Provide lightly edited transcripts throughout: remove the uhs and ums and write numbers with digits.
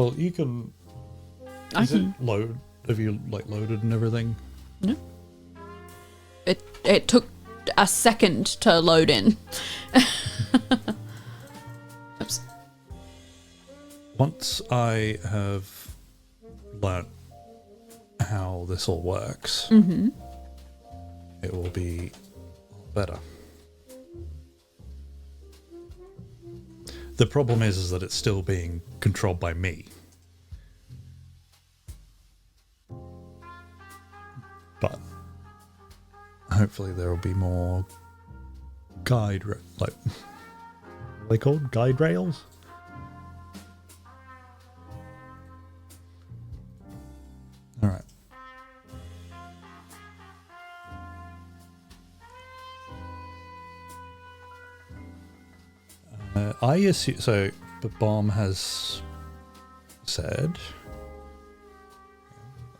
Well, you can... Is it load? Have you, like, loaded and everything? No. It took a second to load in. Oops. Once I have learnt how this all works, it will be better. The problem is that it's still being controlled by me. But hopefully there will be more guide, like, what are they called? Guide rails? All right. I assume so. But Bomb has said.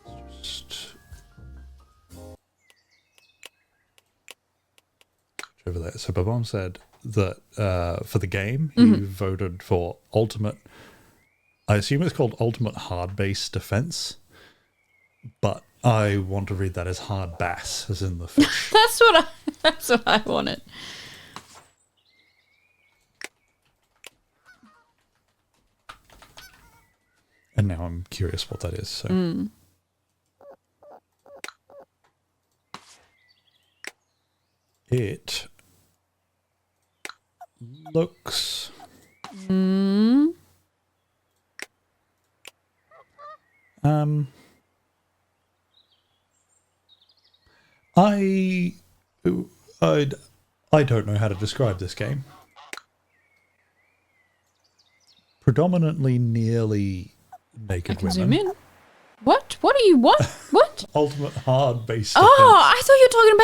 Let's just over there. So Bomb said that for the game, you voted for ultimate. I assume it's called ultimate hard base defense, but I want to read that as hard bass, as in the fish. That's what I wanted. And now I'm curious what that is. So. It looks... I don't know how to describe this game. Predominantly nearly naked women. Zoom in. What? What are you? What? What? Ultimate hard base. Oh, I thought you were talking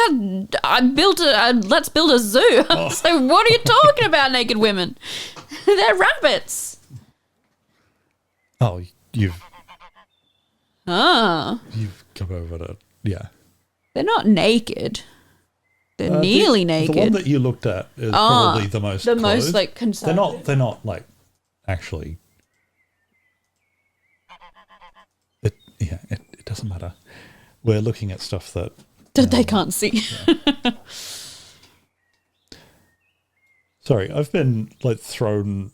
about. Let's build a zoo. Oh. So what are you talking about, naked women? They're rabbits. Oh, you've Ah. you've come over to They're not naked. They're nearly naked. The one that you looked at is probably the most clothed. Most like conservative. They're not like actually. It doesn't matter. We're looking at stuff that they can't see. Yeah. Sorry, I've been like thrown.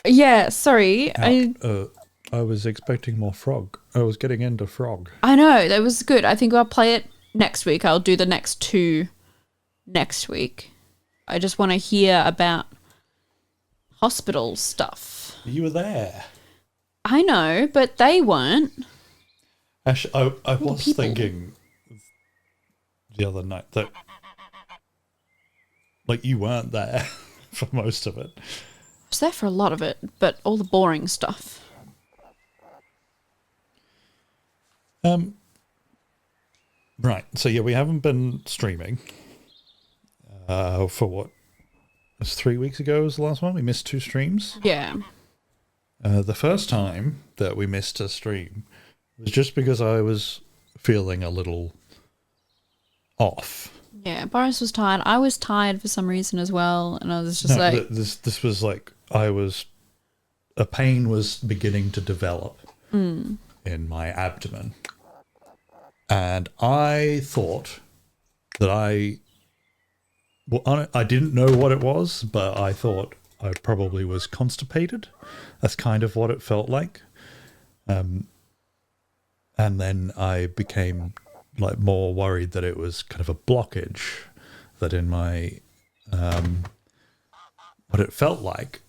Yeah, sorry. Out. I was expecting more frog. I was getting into frog. I know, that was good. I think I'll play it next week. I'll do the next two next week. I just want to hear about hospital stuff. You were there. I know, but they weren't. Actually, I was thinking the other night that like you weren't there for most of it. I was there for a lot of it, but all the boring stuff. Right. So yeah, we haven't been streaming. For what? It was 3 weeks ago was the last one. We missed 2 streams. Yeah. The first time that we missed a stream was just because I was feeling a little off. Yeah, Boris was tired. I was tired for some reason as well, and I was just this was like a pain was beginning to develop in my abdomen, and I thought that I didn't know what it was, but I thought I probably was constipated. That's kind of what it felt like. And then I became like more worried that it was kind of a blockage, that in my what it felt like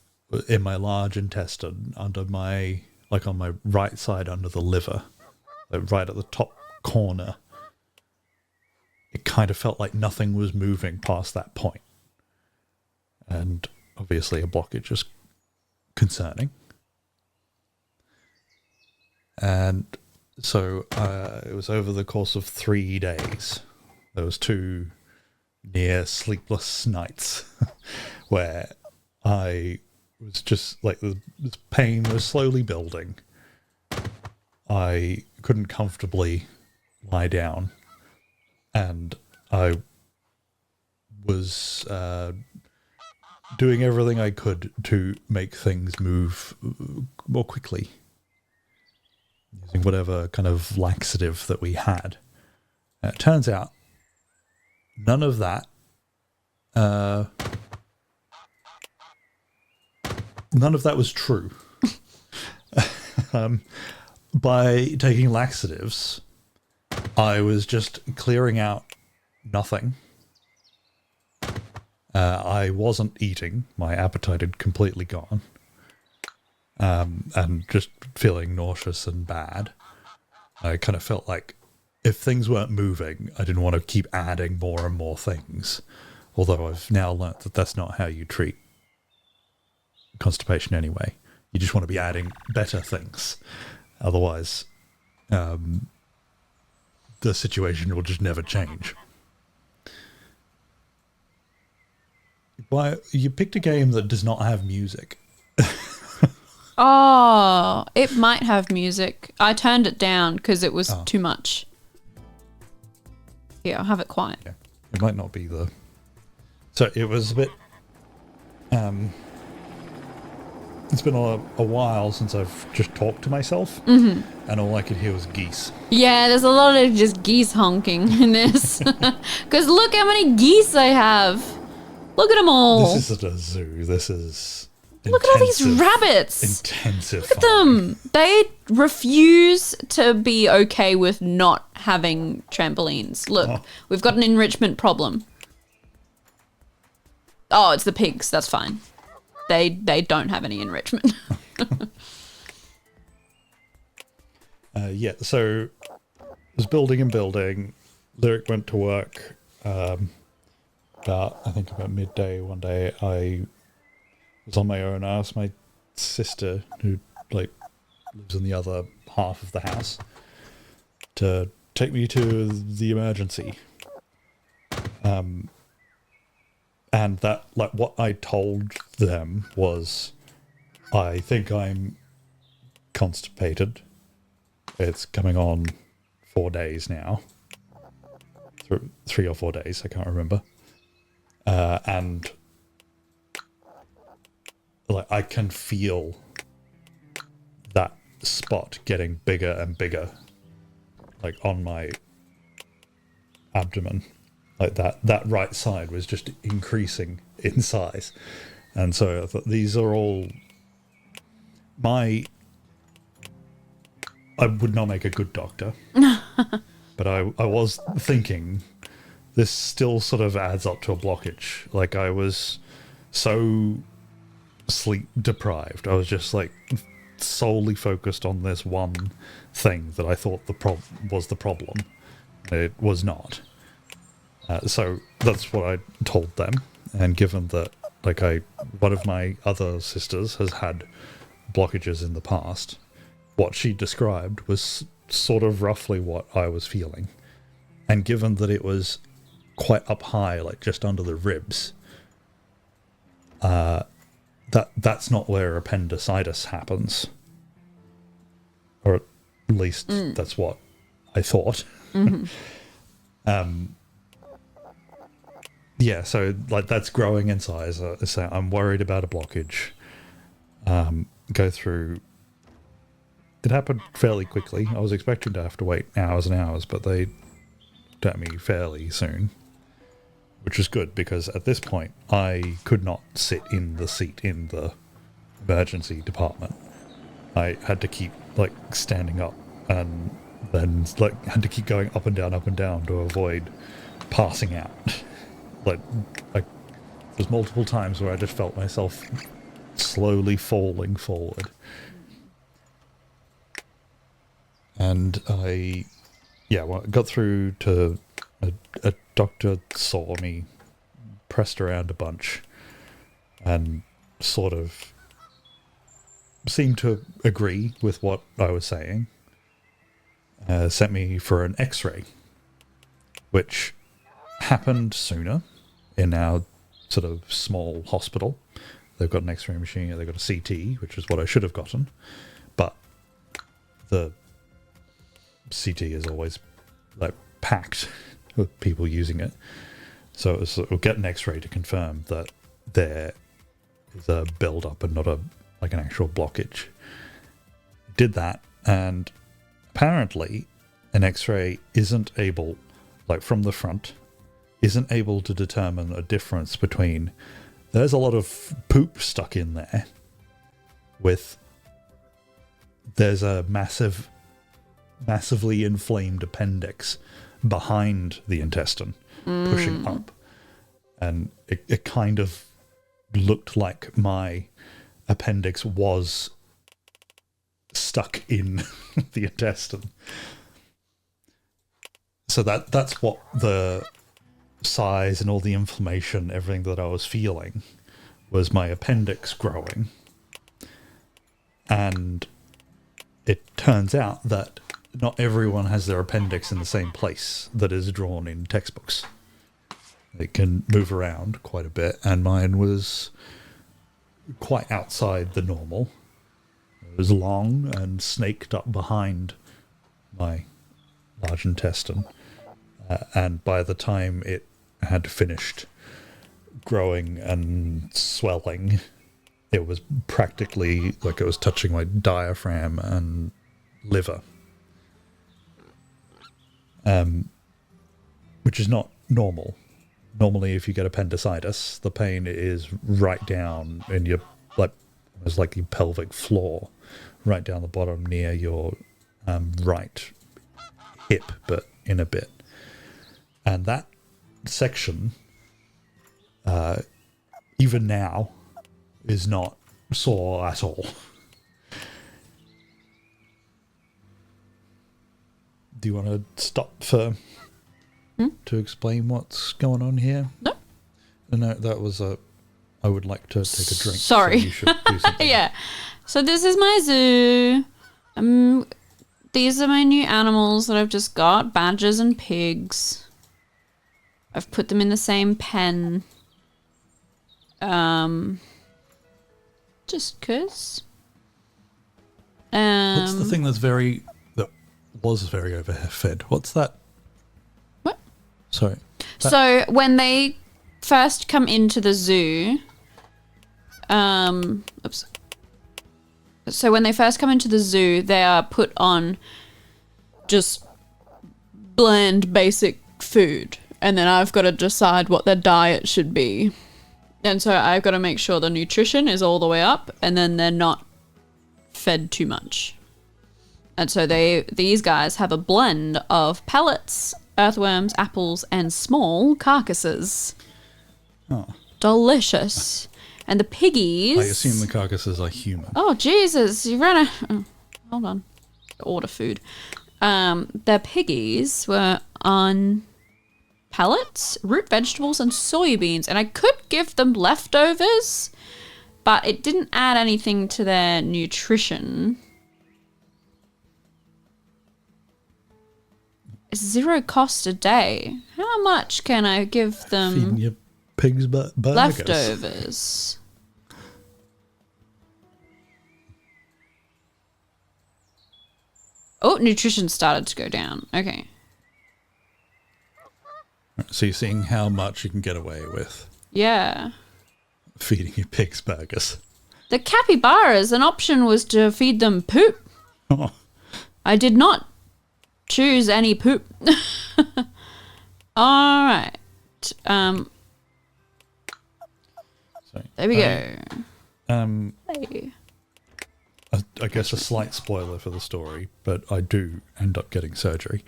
in my large intestine under my, like on my right side under the liver, like right at the top corner. It kind of felt like nothing was moving past that point. And obviously a blockage is concerning. And so it was over the course of 3 days. There was 2 near sleepless nights where I was just like, the pain was slowly building. I couldn't comfortably lie down. And I was doing everything I could to make things move more quickly. whatever kind of laxative that we had. It turns out none of that was true. By taking laxatives, I was just clearing out nothing. I wasn't eating. My appetite had completely gone. And just feeling nauseous and bad. I kind of felt like if things weren't moving, I didn't want to keep adding more and more things. Although I've now learnt that that's not how you treat constipation anyway. You just want to be adding better things. Otherwise, the situation will just never change. Why you picked a game that does not have music? Oh, it might have music. I turned it down because it was too much. Yeah, I'll have it quiet. Yeah. It might not be the... So it was a bit... It's been a while since I've just talked to myself, and all I could hear was geese. Yeah, there's a lot of just geese honking in this. Because look how many geese I have. Look at them all. This isn't a zoo. This is... Look at all these rabbits. Intensive. Look at them. They refuse to be okay with not having trampolines. Look, we've got an enrichment problem. Oh, it's the pigs. That's fine. They don't have any enrichment. Yeah, so I was building and building. Lyric went to work about midday one day. I was on my own. I asked my sister, who lives in the other half of the house, to take me to the emergency. And that, what I told them was, I think I'm constipated. It's coming on 4 days now. 3 or 4 days, I can't remember. And I can feel that spot getting bigger and bigger, on my abdomen. That right side was just increasing in size. And so I thought, these are all I would not make a good doctor. But I was thinking, this still sort of adds up to a blockage. I was so sleep deprived. I was just solely focused on this one thing that I thought was the problem. It was not. So that's what I told them. And given that one of my other sisters has had blockages in the past, what she described was sort of roughly what I was feeling. And given that it was quite up high, just under the ribs, that's not where appendicitis happens. Or at least that's what I thought. Yeah, so that's growing in size. So I'm worried about a blockage. Go through... It happened fairly quickly. I was expecting to have to wait hours and hours, but they looked at me fairly soon. Which was good, because at this point, I could not sit in the seat in the emergency department. I had to keep, standing up, and then, had to keep going up and down to avoid passing out. There's multiple times where I just felt myself slowly falling forward. And I got through to a doctor, saw me, pressed around a bunch, and sort of seemed to agree with what I was saying. Sent me for an X-ray, which happened sooner in our sort of small hospital. They've got an X-ray machine, they've got a CT, which is what I should have gotten, but the CT is always packed with people using it. So we'll get an X-ray to confirm that there is a build-up and not an actual blockage. Did that, and apparently an X-ray isn't able, like from the front, isn't able to determine a difference between there's a lot of poop stuck in there with there's a massively inflamed appendix behind the intestine pushing up, and it kind of looked like my appendix was stuck in the intestine. So that's what the size and all the inflammation, everything that I was feeling, was my appendix growing. And it turns out that not everyone has their appendix in the same place that is drawn in textbooks. It can move around quite a bit, and mine was quite outside the normal. It was long and snaked up behind my large intestine, and by the time it had finished growing and swelling, it was practically like it was touching my diaphragm and liver, which is not normal. Normally, if you get appendicitis, the pain is right down in your, like, it's like your pelvic floor, right down the bottom near your right hip, but in a bit. And that section, even now, is not sore at all. Do you want to stop for to explain what's going on here? No, that was I would like to take a drink. Sorry. So you should do something. Yeah. So this is my zoo. These are my new animals that I've just got, badgers and pigs. I've put them in the same pen. Just 'cause. What's the thing that was very overfed? What's that? What? Sorry. So when they first come into the zoo, oops. So when they first come into the zoo, they are put on just bland, basic food, and then I've got to decide what their diet should be. And so I've got to make sure the nutrition is all the way up, and then they're not fed too much. And so these guys have a blend of pellets, earthworms, apples, and small carcasses. Oh. Delicious. And the piggies... I assume the carcasses are human. Oh, Jesus. You ran a... Oh, hold on. Order food. The piggies were on pellets, root vegetables, and soybeans. And I could give them leftovers, but it didn't add anything to their nutrition. It's 0 cost a day. How much can I give them? Feeding your pigs burgers. Leftovers. Oh, nutrition started to go down. Okay. So you're seeing how much you can get away with Yeah. feeding your pigs burgers. The capybaras, an option was to feed them poop. Oh. I did not choose any poop. All right. Sorry. There we go. Hey. I guess a slight spoiler for the story, but I do end up getting surgery.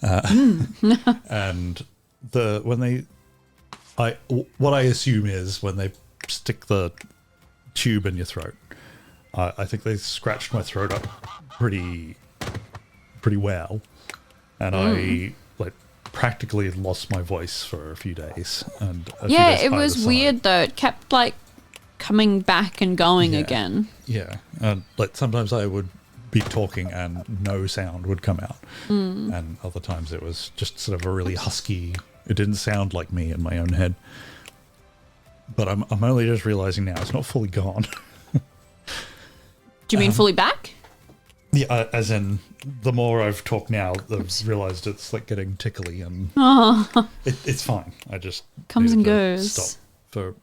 And what I assume is when they stick the tube in your throat, I think they scratched my throat up pretty well, and I practically lost my voice for a few days. And It was weird though. It kept coming back and going again. Yeah, and sometimes I would be talking and no sound would come out, and other times it was just sort of a really husky. It didn't sound like me in my own head. But I'm only just realizing now it's not fully gone. Do you mean fully back? Yeah, as in the more I've talked now, I've realized it's getting tickly, and it's fine. I just comes and needed to goes. Stop for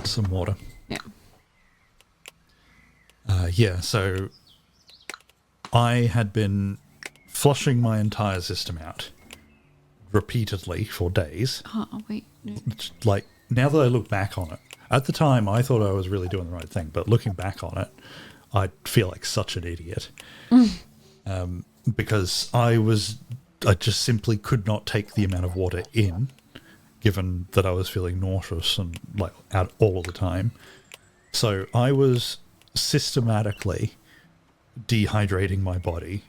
some water. Yeah. So I had been flushing my entire system out repeatedly for days. Oh, wait. No. Like, now that I look back on it, at the time I thought I was really doing the right thing, but looking back on it, I feel like such an idiot. Because I just simply could not take the amount of water in, given that I was feeling nauseous and like out all of the time. So I was systematically dehydrating my body.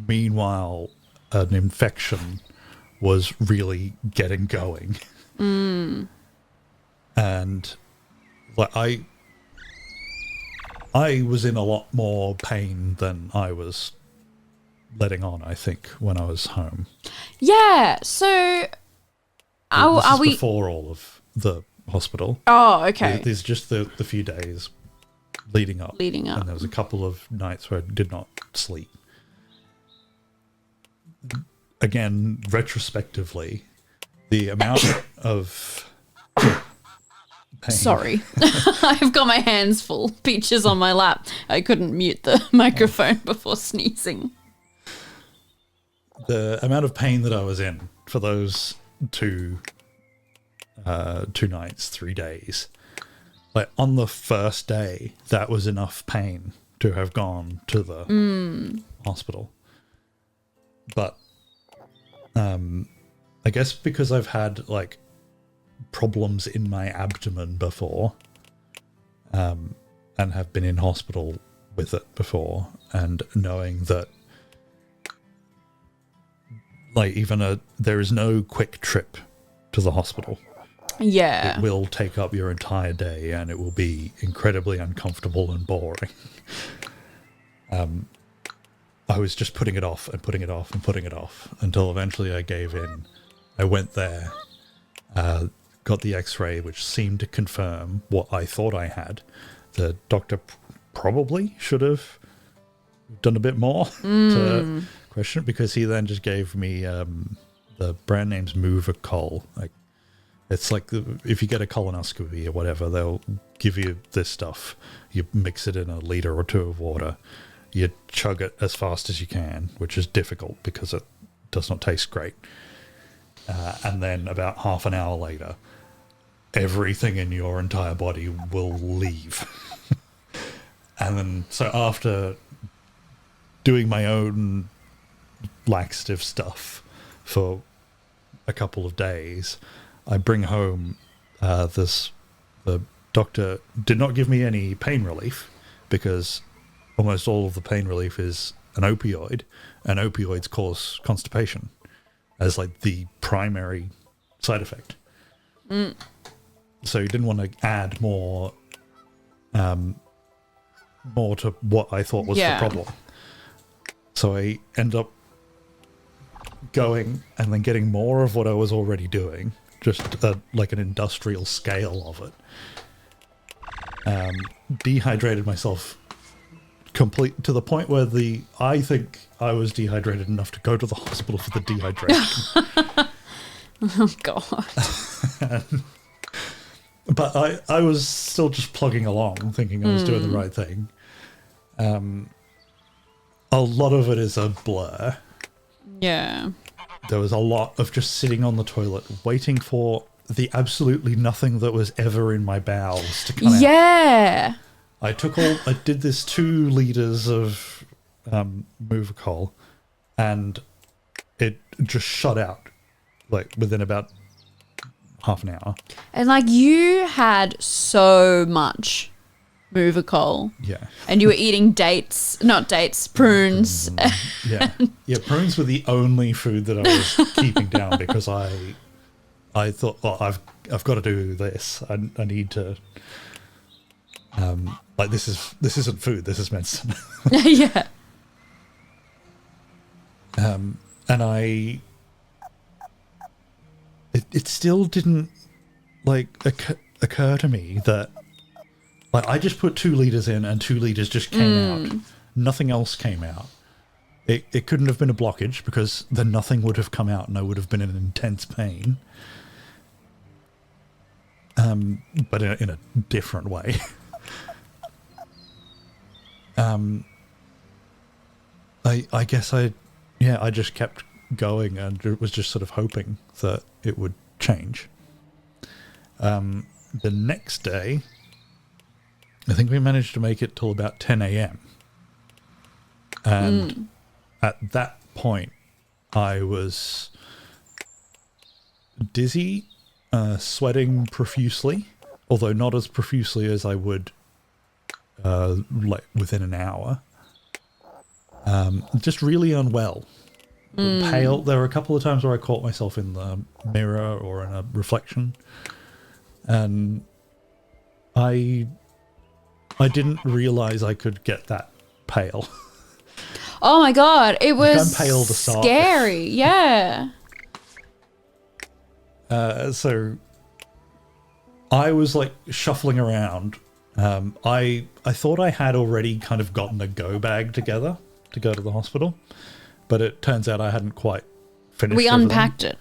Meanwhile, an infection was really getting going. And like I was in a lot more pain than I was letting on, I think, when I was home. Yeah, so This are is we before all of the hospital. Oh, okay. There's just the few days leading up. Leading up. And there was a couple of nights where I did not sleep. Again, retrospectively, the amount of pain. Sorry. I've got my hands full. Peaches on my lap. I couldn't mute the microphone before sneezing. The amount of pain that I was in for those two nights, 3 days. Like, on the first day, that was enough pain to have gone to the hospital. But I guess because I've had like problems in my abdomen before, and have been in hospital with it before, and knowing that like there is no quick trip to the hospital. Yeah. It will take up your entire day, and it will be incredibly uncomfortable and boring. I was just putting it off and putting it off and putting it off until eventually I gave in. I went there, got the x-ray, which seemed to confirm what I thought I had. The doctor probably should have done a bit more to question it, because he then just gave me the brand name's Movacol. Like, it's like if you get a colonoscopy or whatever, they'll give you this stuff. You mix it in a liter or two of water. You chug it as fast as you can, which is difficult because it does not taste great. And then about half an hour later, everything in your entire body will leave. And then, so after doing my own laxative stuff for a couple of days, I bring home the doctor did not give me any pain relief, because almost all of the pain relief is an opioid, and opioids cause constipation as like the primary side effect. So he didn't want to add more to what I thought was the problem. So I end up going and then getting more of what I was already doing, just like an industrial scale of it. Dehydrated myself complete to the point where I think I was dehydrated enough to go to the hospital for the dehydration. Oh, God. But I was still just plugging along, thinking I was doing the right thing. A lot of it is a blur. Yeah. There was a lot of just sitting on the toilet, waiting for the absolutely nothing that was ever in my bowels to come out. Yeah. I did this 2 liters of Movacol, and it just shut out like within about half an hour. And like, you had so much Movacol. Yeah. And you were eating prunes. Yeah. Yeah, prunes were the only food that I was keeping down, because I thought, oh, I've got to do this. I need to like, this isn't food, this is medicine. Yeah. And it still didn't like occur to me that like I just put 2 liters in and 2 liters just came out. Nothing else came out. It couldn't have been a blockage, because then nothing would have come out and I would have been in intense pain. But in a different way. I guess I I just kept going and was just sort of hoping that it would change. The next day, I think we managed to make it till about 10 a.m. And at that point, I was dizzy, sweating profusely, although not as profusely as I would like within an hour. Just really unwell. Pale. There were a couple of times where I caught myself in the mirror or in a reflection, and I didn't realize I could get that pale. Oh my god, it was I'm pale to start. Scary, yeah. So I was like shuffling around. I thought I had already kind of gotten a go bag together to go to the hospital, but it turns out I hadn't quite finished. We unpacked it.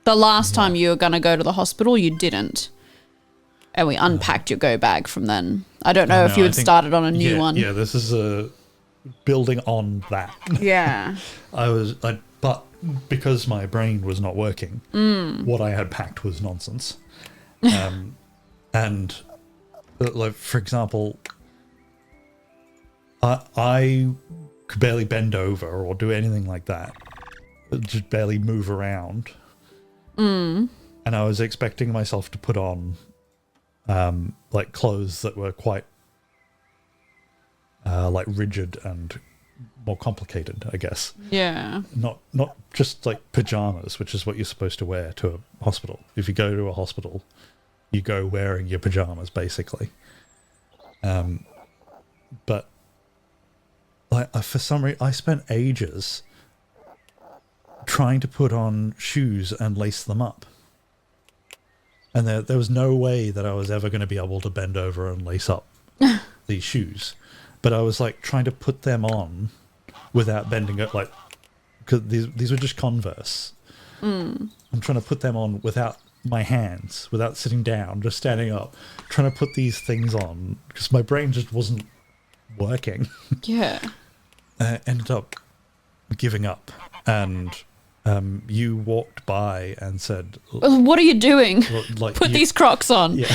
The last time you were going to go to the hospital, you didn't. And we unpacked your go bag from then. I don't know if you had started on a new one. Yeah, this is a building on that. Yeah. But because my brain was not working, what I had packed was nonsense. And like, for example, I could barely bend over or do anything like that. Just barely move around. And I was expecting myself to put on like clothes that were quite like rigid and more complicated, I guess. Yeah. Not just like pajamas, which is what you're supposed to wear to a hospital. If you go to a hospital, you go wearing your pajamas, basically. But like for some reason, I spent ages trying to put on shoes and lace them up. And there was no way that I was ever going to be able to bend over and lace up these shoes. But I was like trying to put them on without bending it, like, because these were just Converse. I'm trying to put them on without my hands, without sitting down, just standing up, trying to put these things on because my brain just wasn't working. Yeah. I ended up giving up, and you walked by and said, "What are you doing? Like, Put these Crocs on." Yeah.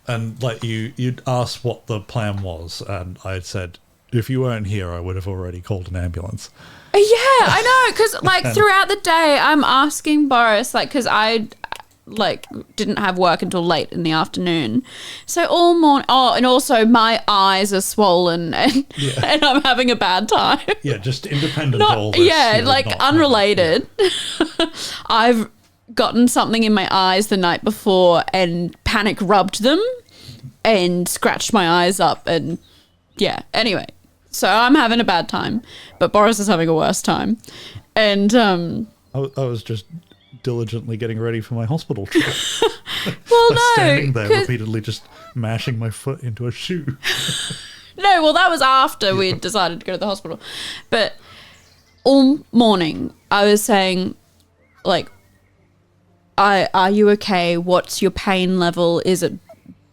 And like you'd asked what the plan was, and I had said, if you weren't here, I would have already called an ambulance. Yeah, I know, because like throughout the day, I'm asking Boris, like, because I like didn't have work until late in the afternoon, so all morning. Oh, and also my eyes are swollen, and and I'm having a bad time. Yeah, just independent of all this. Yeah, like unrelated. I've gotten something in my eyes the night before and panic rubbed them and scratched my eyes up, and yeah. Anyway. So I'm having a bad time, but Boris is having a worse time. And I was just diligently getting ready for my hospital trip. Well, no. Standing there repeatedly just mashing my foot into a shoe. No, well, that was after we decided to go to the hospital. But all morning I was saying, like, are you okay? What's your pain level? Is it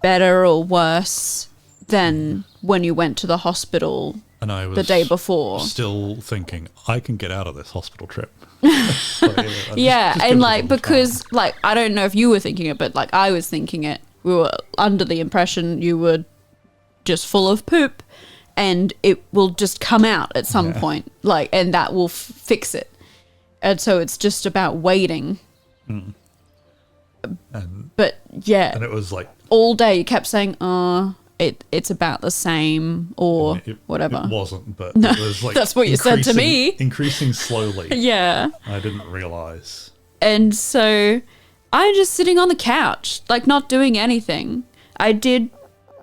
better or worse than when you went to the hospital? And I was the day before still thinking, I can get out of this hospital trip. Yeah, and like, because like, I don't know if you were thinking it, but like I was thinking it. We were under the impression you were just full of poop and it will just come out at some point, like, and that will fix it. And so it's just about waiting. But yeah. And it was like all day you kept saying, it's about the same or whatever. It wasn't, but it was like that's what you said to me. Increasing slowly. Yeah. I didn't realise. And so I'm just sitting on the couch, like not doing anything. I did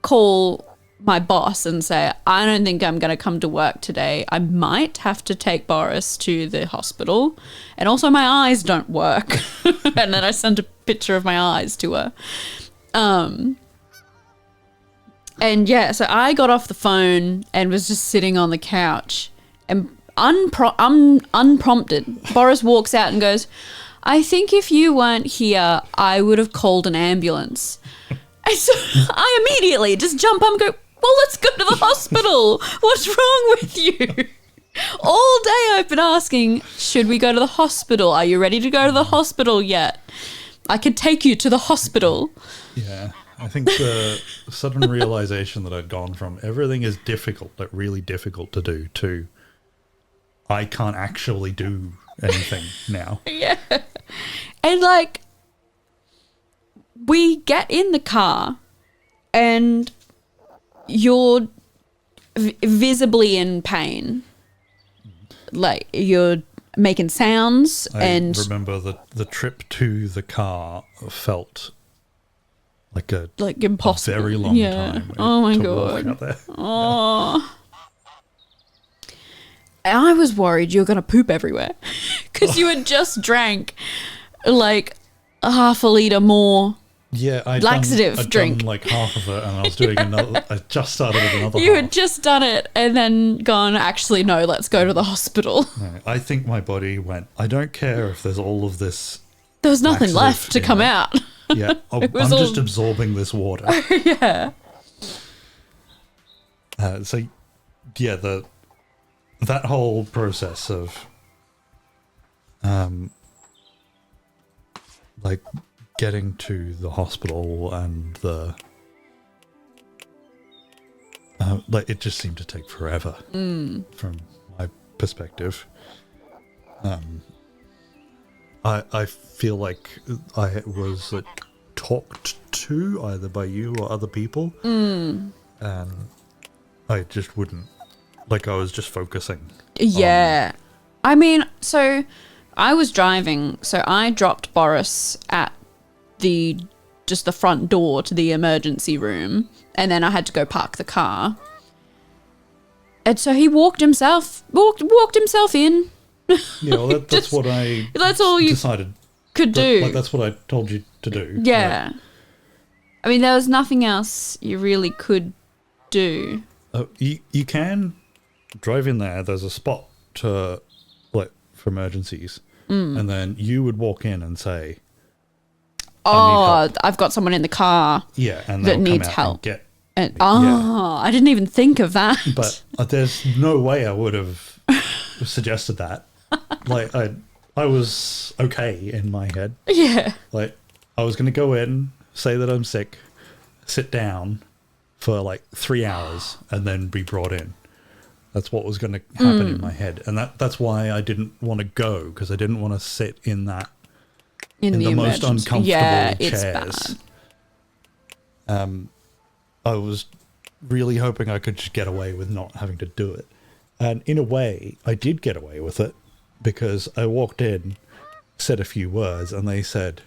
call my boss and say, I don't think I'm going to come to work today. I might have to take Boris to the hospital. And also my eyes don't work. And then I sent a picture of my eyes to her. And yeah, so I got off the phone and was just sitting on the couch, and unprompted, Boris walks out and goes, I think if you weren't here, I would have called an ambulance. And so I immediately just jump up and go, well, let's go to the hospital. hospital? What's wrong with you? All day I've been asking, should we go to the hospital? Are you ready to go to the hospital yet? I could take you to the hospital. Yeah. I think the sudden realization that I'd gone from everything is difficult, like really difficult to do, to I can't actually do anything now. Yeah. And like, we get in the car and you're visibly in pain. Like, you're making sounds. And I remember the trip to the car felt like impossible. very long time. Oh my to walk God. out there. Oh. And I was worried you were going to poop everywhere because you had just drank like a half a litre more. Yeah, I'd drink. done like half of it, and I was doing another. I just started with another. You half. had just done it and then gone, actually, no, let's go to the hospital. No, I think my body went, I don't care if there's all of this. There was nothing laxative, left to come out. Yeah, I'm just absorbing this water. Yeah. So, yeah, that whole process of, like, getting to the hospital and like, it just seemed to take forever from my perspective. I feel like I was talked to either by you or other people, and I just wouldn't. Like, I was just focusing. Yeah. I mean, so I was driving, so I dropped Boris at the front door to the emergency room, and then I had to go park the car. And so he walked himself in. Yeah, well, that's what I that's all you decided could do. Like, that's what I told you to do. Yeah. Like, I mean, there was nothing else you really could do. You can drive in there. There's a spot to, like, for emergencies, and then you would walk in and say, "Oh, I've got someone in the car." Yeah, and that they'll needs come out help. And get. I didn't even think of that. But there's no way I would have suggested that. Like, I was okay in my head. Yeah. Like, I was going to go in, say that I'm sick, sit down for like 3 hours, and then be brought in. That's what was going to happen in my head. And that's why I didn't want to go, because I didn't want to sit in that, in the most uncomfortable chairs. It's bad. I was really hoping I could just get away with not having to do it. And in a way, I did get away with it, because I walked in, said a few words, and they said,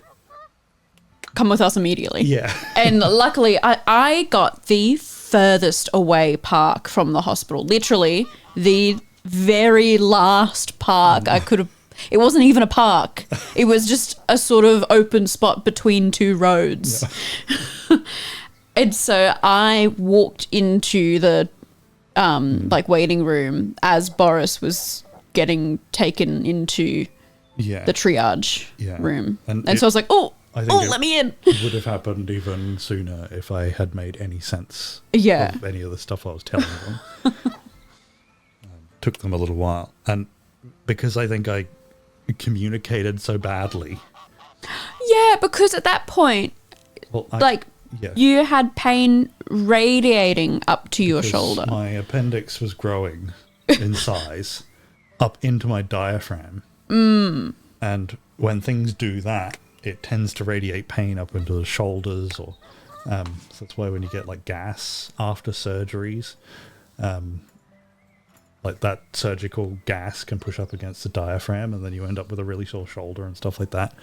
"Come with us immediately." Yeah. And luckily, I got the furthest away park from the hospital. Literally, the very last park I could have. It wasn't even a park. It was just a sort of open spot between two roads. Yeah. And so I walked into the like waiting room as Boris was getting taken into the triage room. And so I was like, let me in. It would have happened even sooner if I had made any sense of any of the stuff I was telling them. Took them a little while. And because I think I communicated so badly. Yeah, because at that point, you had pain radiating up to your shoulder. My appendix was growing in size up into my diaphragm. And when things do that, it tends to radiate pain up into the shoulders, or so that's why when you get like gas after surgeries, like that surgical gas can push up against the diaphragm, and then you end up with a really sore shoulder and stuff like that.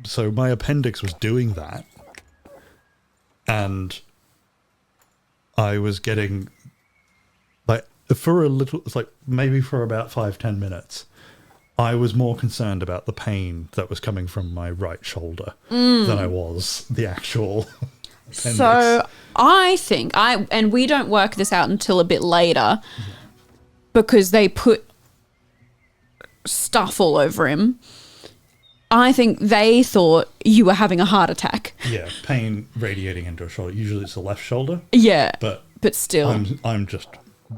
So my appendix was doing that, and I was getting, like, for a little, it's like maybe for about 5-10 minutes, I was more concerned about the pain that was coming from my right shoulder than I was the actual appendix. So I think, and we don't work this out until a bit later, because they put stuff all over him. I think they thought you were having a heart attack. Yeah, pain radiating into a shoulder. Usually it's the left shoulder. Yeah. But But still. I'm just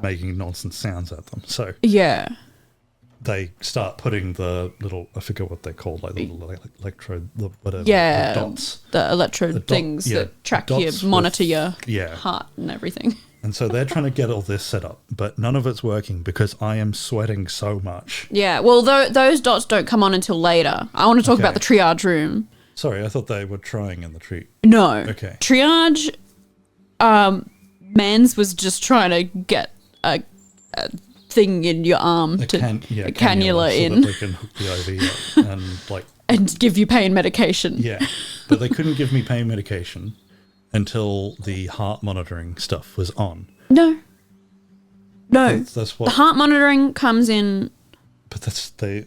making nonsense sounds at them. So Yeah. they start putting the little, I forget what they're called, like the little electrode, whatever, Yeah. the dots. The electrode things that track your, monitor your heart and everything. And so they're trying to get all this set up, but none of it's working because I am sweating so much. Yeah, well, those dots don't come on until later. I want to talk about the triage room. Sorry, I thought they were trying in the tree. No. Okay. Triage, Mans was just trying to get a thing in your arm a cannula so in. that they can hook the IV up and and give you pain medication. Yeah, but they couldn't give me pain medication until the heart monitoring stuff was on. No. That's what the heart monitoring comes in. But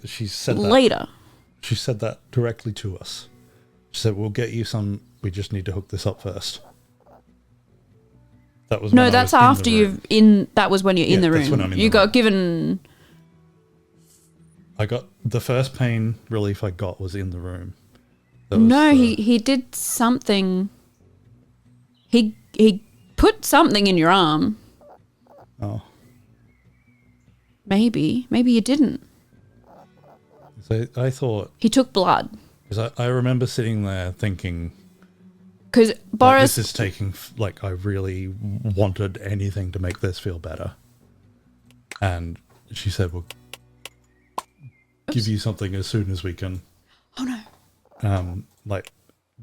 she said that later. She said that directly to us. She said, "We'll get you some. We just need to hook this up first." That was that's after that was when you're in the room. That's when I'm in you the got room. given. I got the first pain relief I got was in the room. He did something. He put something in your arm. Oh. Maybe you didn't. So I thought he took blood. Because I remember sitting there thinking, because Boris, this is taking, I really wanted anything to make this feel better. And she said, "We'll give you something as soon as we can." Oh no.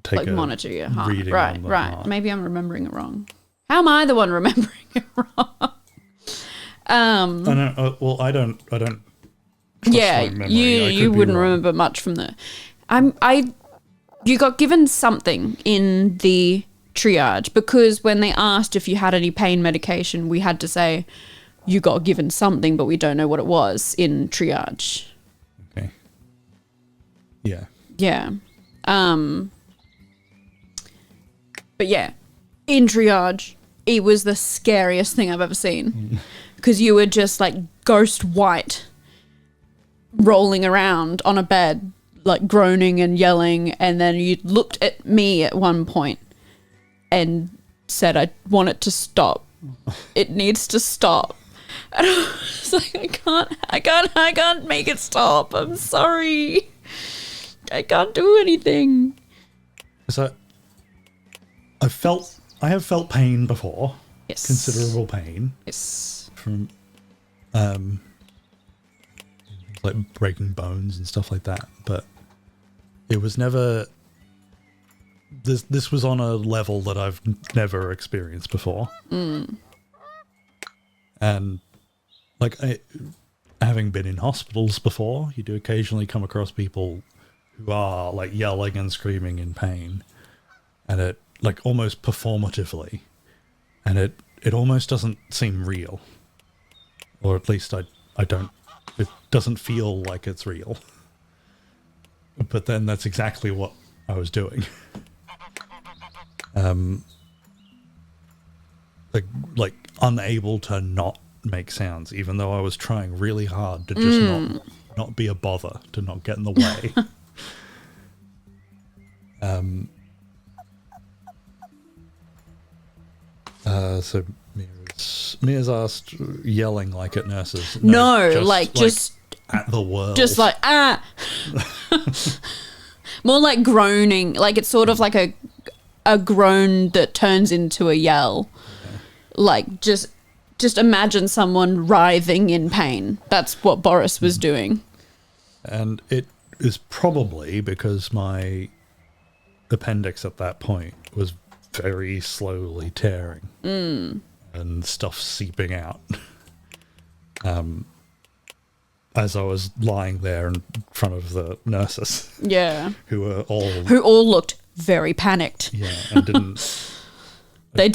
Take a monitor your heart. Reading Right. heart. Maybe I'm remembering it wrong. How am I the one remembering it wrong? I don't. Yeah, you wouldn't remember much from the. You got given something in the triage because when they asked if you had any pain medication, we had to say you got given something, but we don't know what it was in triage. Okay. Yeah. Yeah. But yeah, in triage, it was the scariest thing I've ever seen because you were just ghost white rolling around on a bed, groaning and yelling, and then you looked at me at one point and said, "I want it to stop. It needs to stop." And I was like, I can't make it stop. I'm sorry. I can't do anything. So I have felt pain before. Yes. Considerable pain. Yes. From breaking bones and stuff like that, but it was never this was on a level that I've never experienced before. And having been in hospitals before, you do occasionally come across people who are yelling and screaming in pain, and it almost performatively, and it almost doesn't seem real, or at least I don't. It doesn't feel like it's real. But then that's exactly what I was doing. Unable to not make sounds, even though I was trying really hard to just not be a bother, to not get in the way. So Mia's asked, yelling at nurses. No, just at the world. Just more groaning. It's sort of a groan that turns into a yell. Okay. Just imagine someone writhing in pain. That's what Boris was doing. And it is probably because my appendix at that point was very slowly tearing. And stuff seeping out. As I was lying there in front of the nurses. Yeah. Who all looked very panicked. Yeah, and didn't... They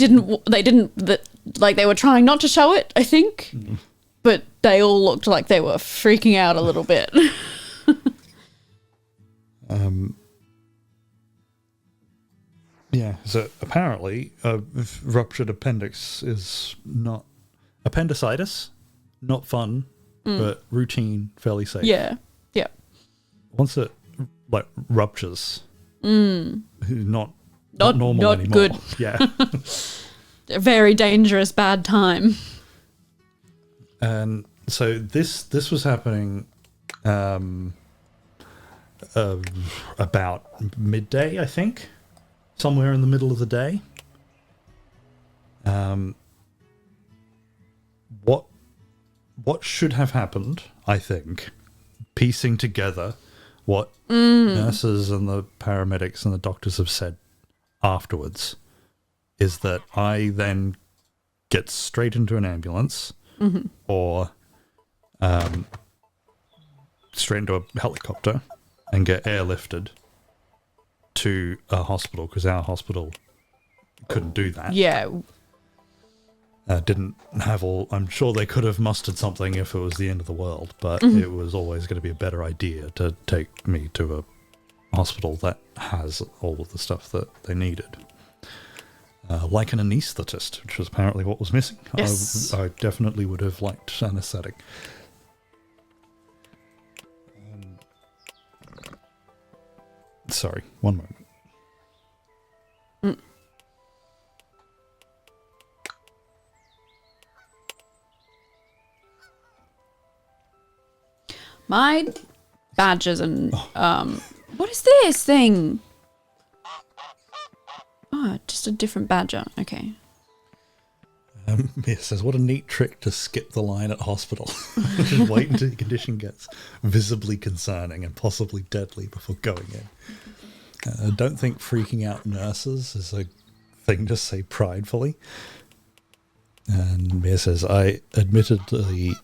were trying not to show it, I think. But they all looked like they were freaking out a little bit. Yeah, so apparently a ruptured appendix is not... Appendicitis, not fun, but routine, fairly safe. Yeah, yeah. Once it, ruptures, not normal anymore. Not good. Yeah. a very dangerous bad time. And so this was happening about midday, I think, somewhere in the middle of the day. What should have happened, I think, piecing together what nurses and the paramedics and the doctors have said afterwards, is that I then get straight into an ambulance or straight into a helicopter and get airlifted to a hospital, because our hospital couldn't do that. Yeah. Didn't have all... I'm sure they could have mustered something if it was the end of the world, but it was always going to be a better idea to take me to a hospital that has all of the stuff that they needed. Like an anaesthetist, which was apparently what was missing. Yes. I definitely would have liked anaesthetic. Sorry, one moment. My badges and what is this thing? Oh, just a different badger. Okay. It says, what a neat trick to skip the line at hospital. Just wait until the condition gets visibly concerning and possibly deadly before going in. I don't think freaking out nurses is a thing to say pridefully. And Mia says, I admittedly am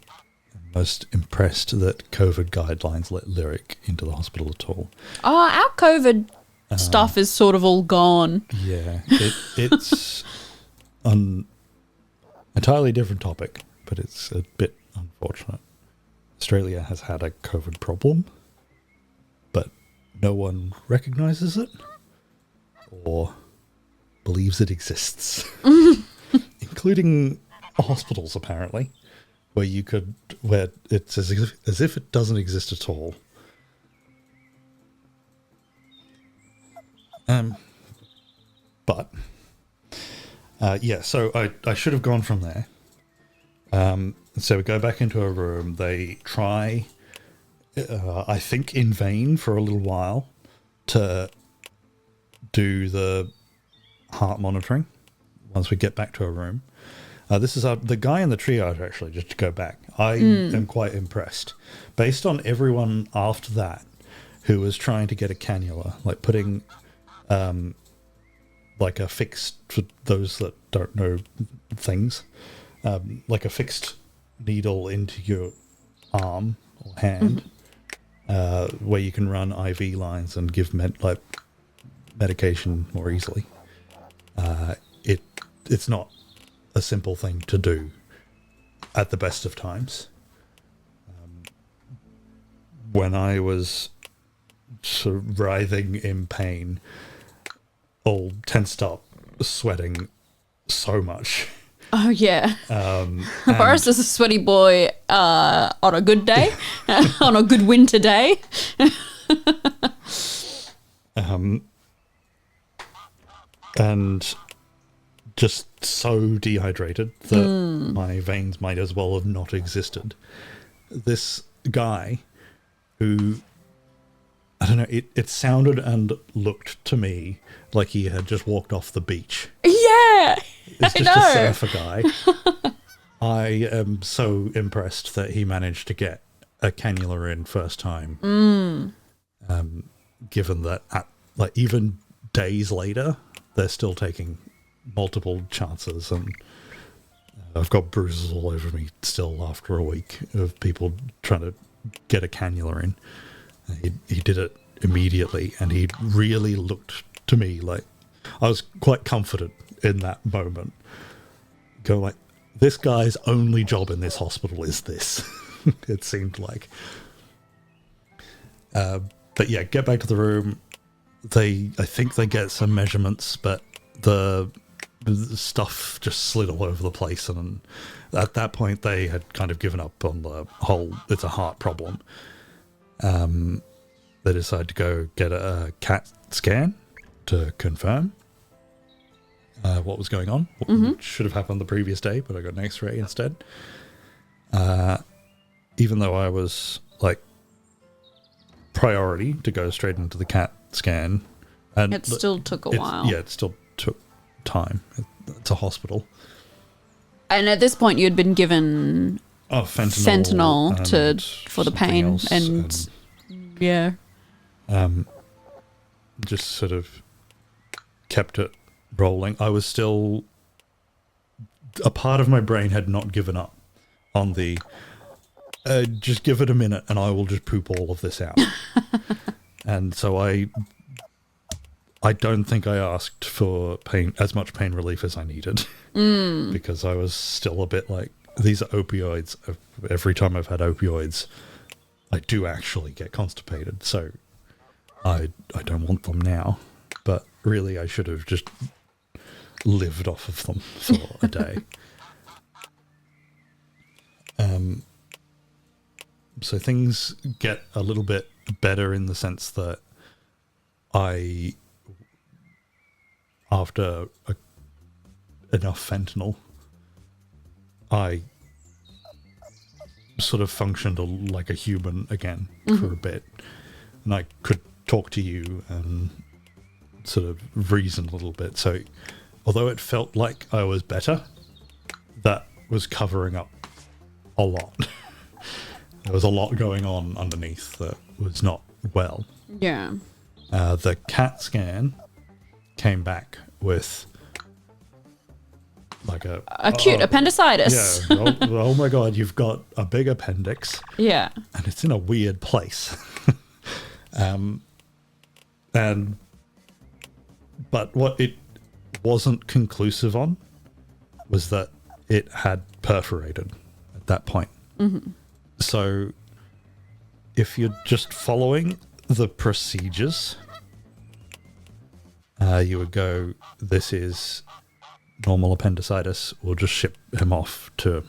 most impressed that COVID guidelines let Lyric into the hospital at all. Oh, our COVID stuff is sort of all gone. Yeah, it's an entirely different topic, but it's a bit unfortunate. Australia has had a COVID problem, but no one recognises it or believes it exists, including hospitals apparently, where it's as if it doesn't exist at all. But yeah, so I should have gone from there. So we go back into a room. They try, I think in vain for a little while, to do the heart monitoring once we get back to a room. This is the guy in the triage, actually, just to go back. I am quite impressed. Based on everyone after that who was trying to get a cannula, like putting like a fixed, for those that don't know things, like a fixed needle into your arm or hand, where you can run IV lines and give medication more easily. It's not a simple thing to do at the best of times. When I was sort of writhing in pain, all tensed up, sweating so much. Oh, yeah. Boris is a sweaty boy on a good day, on a good winter day. And just so dehydrated that my veins might as well have not existed. This guy who, I don't know, it sounded and looked to me like he had just walked off the beach. Yeah, It's I just know. a surfer guy. I am so impressed that he managed to get a cannula in first time. Given that even days later, they're still taking multiple chances, and I've got bruises all over me still after a week of people trying to get a cannula in. He did it immediately, and he really looked to me like I was quite confident in that moment. Go like, this guy's only job in this hospital is this. It seemed like. But yeah, get back to the room. I think they get some measurements, but the stuff just slid all over the place, and at that point they had kind of given up on the whole it's a heart problem. They decided to go get a CAT scan to confirm. what was going on. What should have happened the previous day, but I got an X-ray instead. Even though I was like priority to go straight into the CAT scan, and It still took a while. Yeah, it still took time. It's a hospital. And at this point, you'd been given fentanyl for the pain, and yeah, just sort of kept it rolling. I was still, a part of my brain had not given up on the just give it a minute and I will just poop all of this out. And so I don't think I asked for as much pain relief as I needed, because I was still a bit like, these are opioids. Every time I've had opioids, I do actually get constipated. So I don't want them now. But really, I should have just lived off of them for a day. So things get a little bit better in the sense that after enough fentanyl, I sort of functioned like a human again for a bit. And I could talk to you and sort of reason a little bit. So although it felt like I was better, that was covering up a lot. There was a lot going on underneath that was not well. yeah. The CAT scan came back with like Acute appendicitis. Yeah. Oh my God, you've got a big appendix. Yeah. And it's in a weird place. But what it wasn't conclusive on was that it had perforated at that point. Mm-hmm. So if you're just following the procedures, you would go, this is normal appendicitis. We'll just ship him off to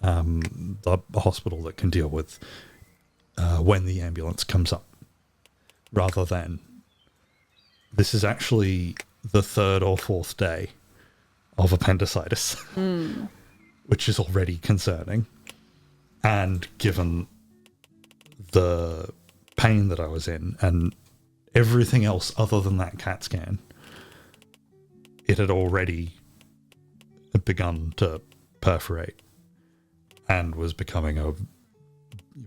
the hospital that can deal with when the ambulance comes up, rather than this is actually the third or fourth day of appendicitis, which is already concerning. And given the pain that I was in and everything else other than that CAT scan, it had already begun to perforate and was becoming a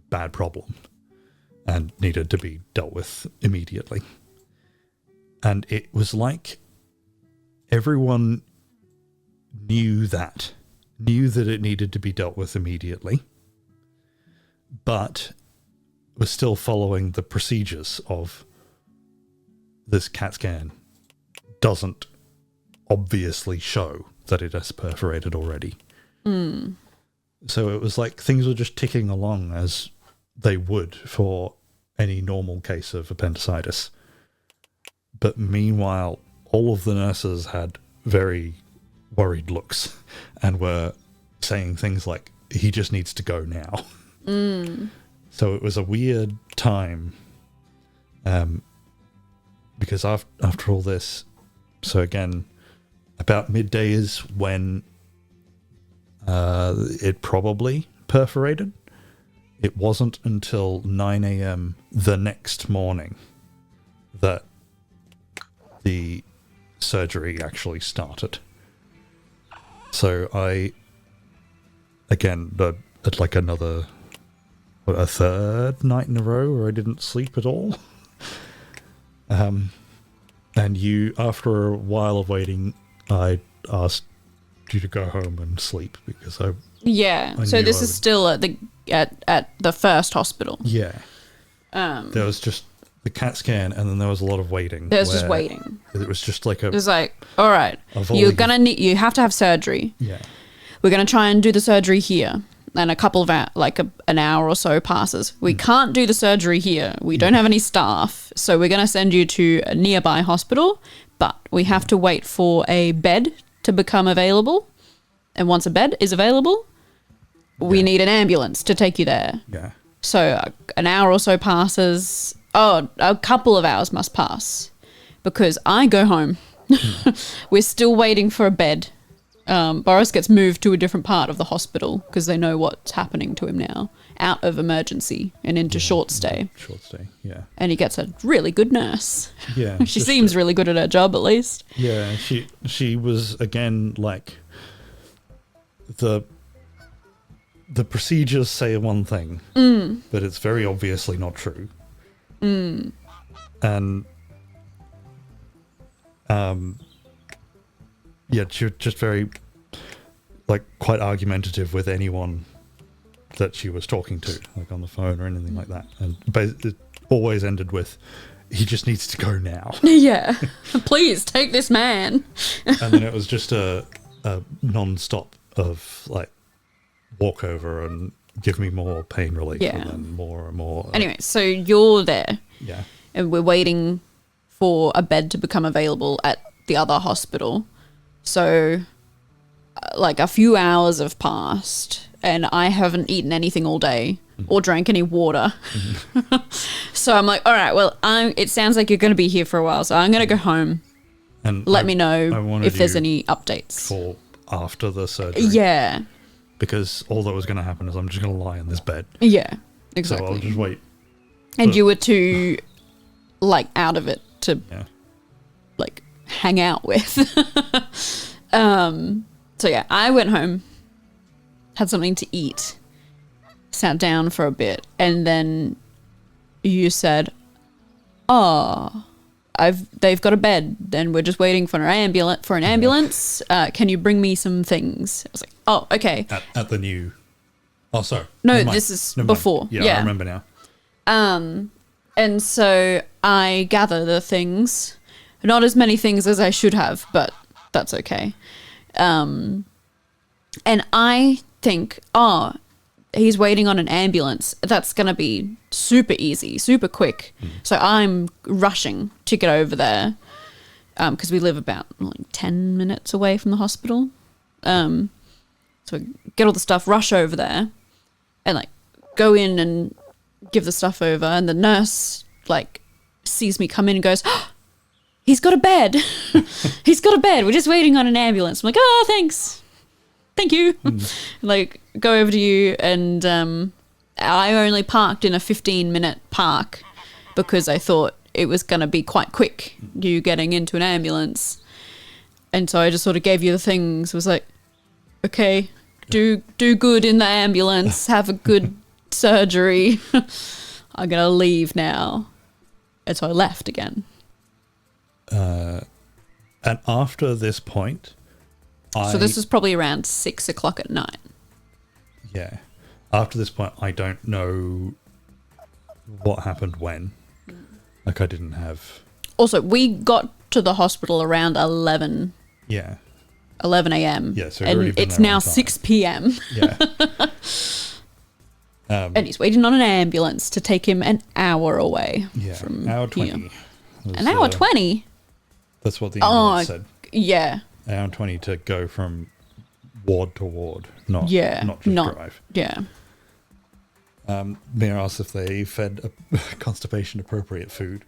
bad problem and needed to be dealt with immediately. And it was like everyone knew that it needed to be dealt with immediately, but was still following the procedures of this CAT scan doesn't obviously show that it has perforated already. So it was like things were just ticking along as they would for any normal case of appendicitis. But meanwhile, all of the nurses had very worried looks and were saying things like, he just needs to go now. So it was a weird time, because after all this, so again, about midday is when it probably perforated. It wasn't until 9 a.m. the next morning that the surgery actually started. So again, at like another, a third night in a row where I didn't sleep at all. And you, after a while of waiting, I asked you to go home and sleep because I So this is still at the first hospital. Yeah. There was just the CAT scan, and then there was a lot of waiting. There's just waiting. It was just like it was like, all right, you have to have surgery. Yeah. We're gonna try and do the surgery here. And a couple of an hour or so passes. We can't do the surgery here. We don't have any staff. So we're going to send you to a nearby hospital, but we have to wait for a bed to become available. And once a bed is available, we need an ambulance to take you there. Yeah. So an hour or so passes. Oh, a couple of hours must pass because I go home We're still waiting for a bed. Boris gets moved to a different part of the hospital because they know what's happening to him now, out of emergency and into short stay. Short stay, yeah. And he gets a really good nurse. Yeah. She seems really good at her job, at least. Yeah, she was, again, like, the procedures say one thing, but it's very obviously not true. And, yeah, she was just very, like, quite argumentative with anyone that she was talking to, like on the phone or anything like that. And it always ended with, he just needs to go now. Yeah. Please take this man. And then it was just a non-stop of, like, walk over and give me more pain relief. Yeah. And then more and more. Anyway, so you're there. Yeah. And we're waiting for a bed to become available at the other hospital. So, like, a few hours have passed and I haven't eaten anything all day or drank any water. So I'm like, all right, well, it sounds like you're going to be here for a while, so I'm going to go home. And let me know if there's any updates. For after the surgery. Yeah. Because all that was going to happen is I'm just going to lie in this bed. Yeah, exactly. So I'll just wait. And you were too, like, out of it to, like, hang out with. So, yeah, I went home, had something to eat, sat down for a bit, and then you said, they've got a bed, then we're just waiting for an ambulance. Can you bring me some things? I was like, oh, okay. At the new... Oh, sorry. No, this is before. Yeah, I remember now. And so I gather the things. Not as many things as I should have, but that's okay. And I think, he's waiting on an ambulance. That's going to be super easy, super quick. So I'm rushing to get over there because we live about 10 minutes away from the hospital. So I get all the stuff, rush over there and, like, go in and give the stuff over. And the nurse, like, sees me come in and goes, he's got a bed. He's got a bed. We're just waiting on an ambulance. I'm like, oh, thanks. Thank you. Like, go over to you. And I only parked in a 15-minute park because I thought it was going to be quite quick, you getting into an ambulance. And so I just sort of gave you the things. Was like, okay, do good in the ambulance. Have a good surgery. I'm going to leave now. And so I left again. And after this point... So this is probably around 6 o'clock at night. Yeah. After this point, I don't know what happened when. Like, I didn't have... Also, we got to the hospital around 11 Yeah. 11 a.m. Yeah, so and it's now 6 p.m. Yeah. And he's waiting on an ambulance to take him an hour away from hour 20. An hour 20? That's what the ambulance said. Yeah. An hour 20 to go from ward to ward, not just drive. Yeah. Mia asked if they fed constipation appropriate food.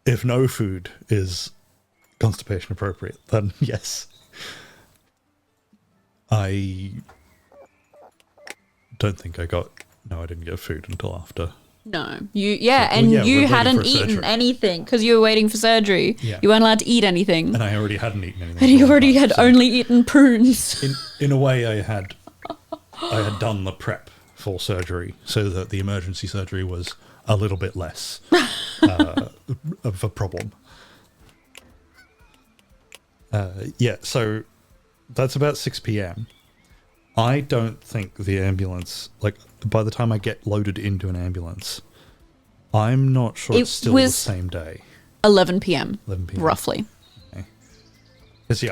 If no food is constipation appropriate, then yes. I don't think I didn't get food until after. No, you hadn't eaten anything because you were waiting for surgery. Yeah. You weren't allowed to eat anything. And I already hadn't eaten anything. And you already had only eaten prunes. In a way, I had done the prep for surgery so that the emergency surgery was a little bit less of a problem. So that's about 6 p.m. I don't think the ambulance, like, by the time I get loaded into an ambulance, I'm not sure it's still the same day. 11 p.m. 11 p.m. Roughly. Okay. Because,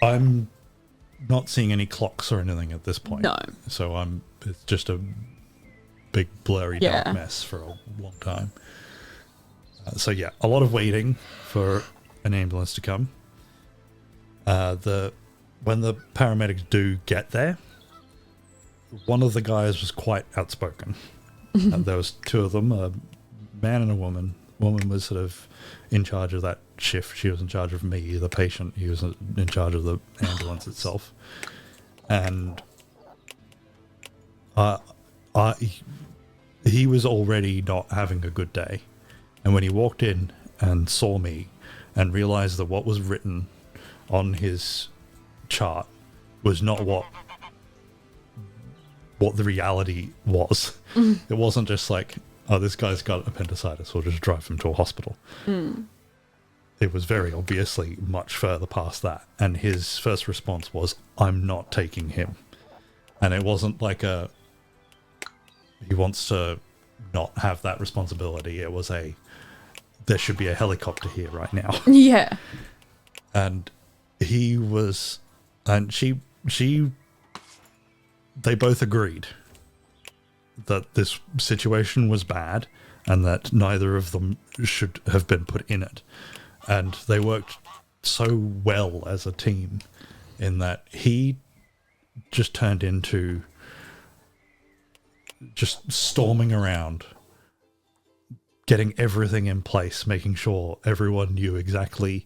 I'm not seeing any clocks or anything at this point. No. So it's just a big blurry dark mess for a long time. A lot of waiting for an ambulance to come. When the paramedics do get there, one of the guys was quite outspoken. There was two of them, a man and a woman. Woman was sort of in charge of that shift. She was in charge of me, the patient. He was in charge of the ambulance itself. And he was already not having a good day. And when he walked in and saw me and realized that what was written on his chart was not what the reality was. It wasn't just like, oh, this guy's got appendicitis, we'll just drive him to a hospital. It was very obviously much further past that. And his first response was, I'm not taking him. And it wasn't like he wants to not have that responsibility. It was there should be a helicopter here right now. Yeah. And he was, and they both agreed that this situation was bad and that neither of them should have been put in it. And they worked so well as a team in that he just turned into just storming around, getting everything in place, making sure everyone knew exactly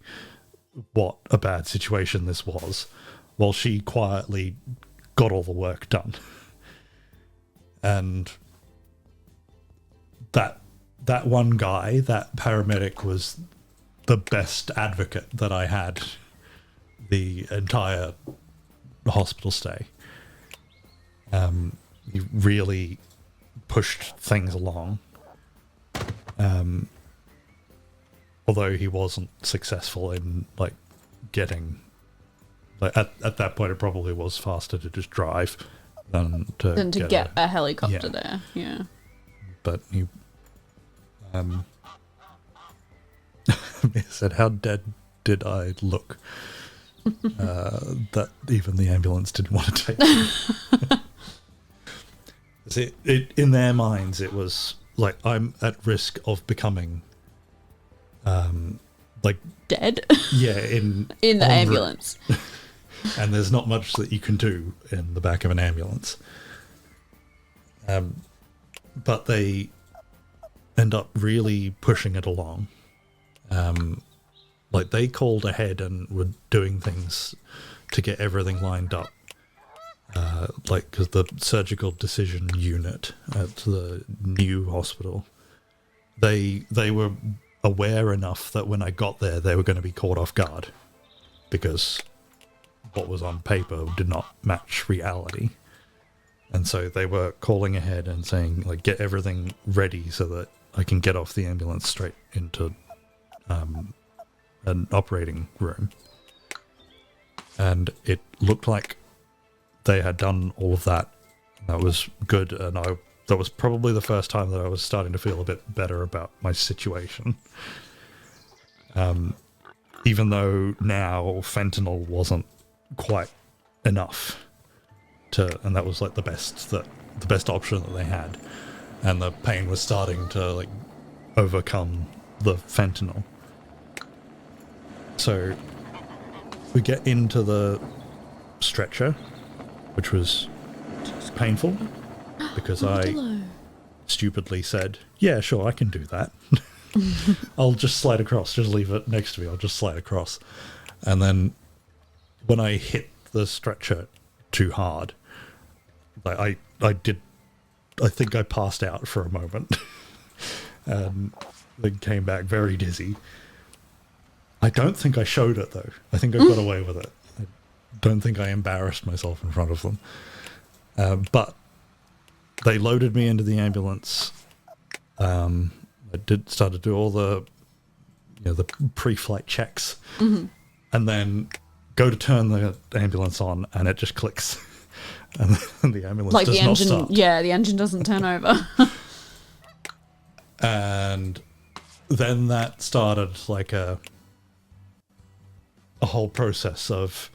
what a bad situation this was, while she quietly got all the work done. And that one guy, that paramedic, was the best advocate that I had the entire hospital stay. He really pushed things along. Although he wasn't successful in getting, at that point it probably was faster to just drive than to get a helicopter there. Yeah. But he he said, how dead did I look? That even the ambulance didn't want to take me. In their minds, it was like, I'm at risk of becoming dead. Yeah, in the ambulance. And there's not much that you can do in the back of an ambulance. But they end up really pushing it along. They called ahead and were doing things to get everything lined up. Because the surgical decision unit at the new hospital, they were aware enough that when I got there, they were going to be caught off guard because what was on paper did not match reality. And so they were calling ahead and saying, get everything ready so that I can get off the ambulance straight into an operating room. And it looked like they had done all of that. That was good, and that was probably the first time that I was starting to feel a bit better about my situation. Even though now fentanyl wasn't quite enough and that was the best option that they had, and the pain was starting to overcome the fentanyl. So we get into the stretcher, which was painful because I stupidly said, yeah, sure, I can do that. I'll just slide across, just leave it next to me, I'll just slide across. And then when I hit the stretcher too hard, I think I passed out for a moment and then came back very dizzy. I don't think I showed it though. I think I got away with it. I don't think I embarrassed myself in front of them. But they loaded me into the ambulance. I start to do all the pre-flight checks, and then go to turn the ambulance on, and it just clicks, and the ambulance does not start. Yeah, the engine doesn't turn over. And then that started a whole process of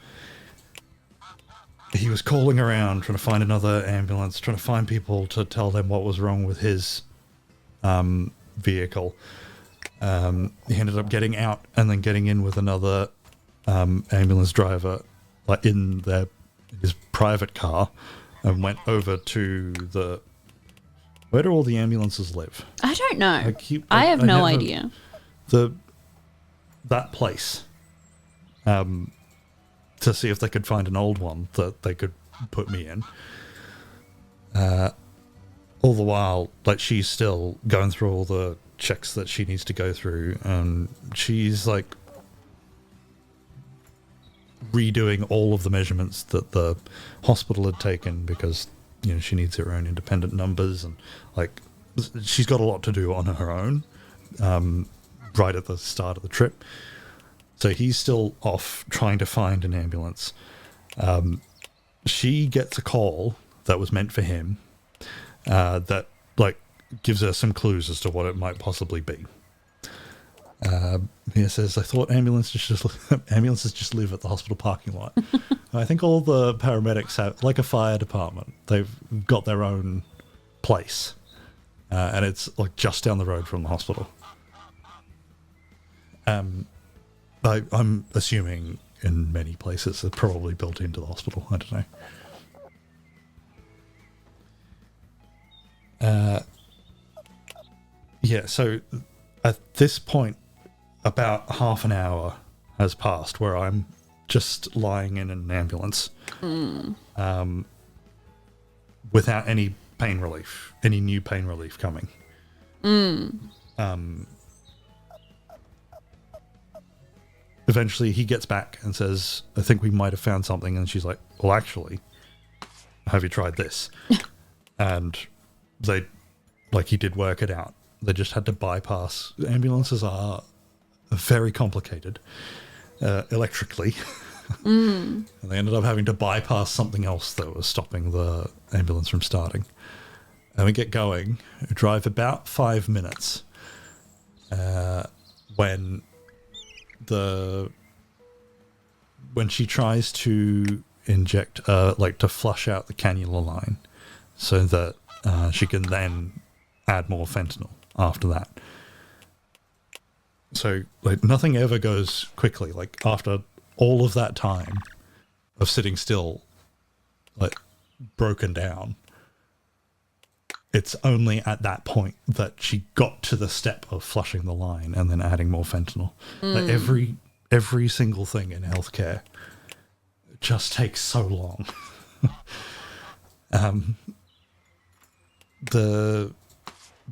he was calling around trying to find another ambulance, trying to find people to tell them what was wrong with his vehicle. He ended up getting out and then getting in with another ambulance driver in his private car, and went over to where do all the ambulances live? I don't know. I have no idea. that place to see if they could find an old one that they could put me in. All the while, like, she's still going through all the checks that she needs to go through, and she's like redoing all of the measurements that the hospital had taken, because, you know, she needs her own independent numbers, and like she's got a lot to do on her own right at the start of the trip. So he's still off trying to find an ambulance. She gets a call that was meant for him that like gives her some clues as to what it might possibly be. He says, I thought ambulances just live at the hospital parking lot. I think all the paramedics have, like a fire department, they've got their own place. And it's like just down the road from the hospital. I'm assuming in many places they're probably built into the hospital. I don't know. Yeah, so at this point, about half an hour has passed where I'm just lying in an ambulance without any pain relief, any new pain relief coming. Eventually he gets back and says, I think we might have found something. And she's like, well, actually, have you tried this? And they, like, he did work it out. They just had to bypass. Ambulances are very complicated electrically. And they ended up having to bypass something else that was stopping the ambulance from starting. And we get going, drive about 5 minutes when she tries to inject, like to flush out the cannula line so that she can then add more fentanyl after that. So, like, nothing ever goes quickly. Like, after all of that time of sitting still, like, broken down, it's only at that point that she got to the step of flushing the line and then adding more fentanyl. Like, every single thing in healthcare just takes so long.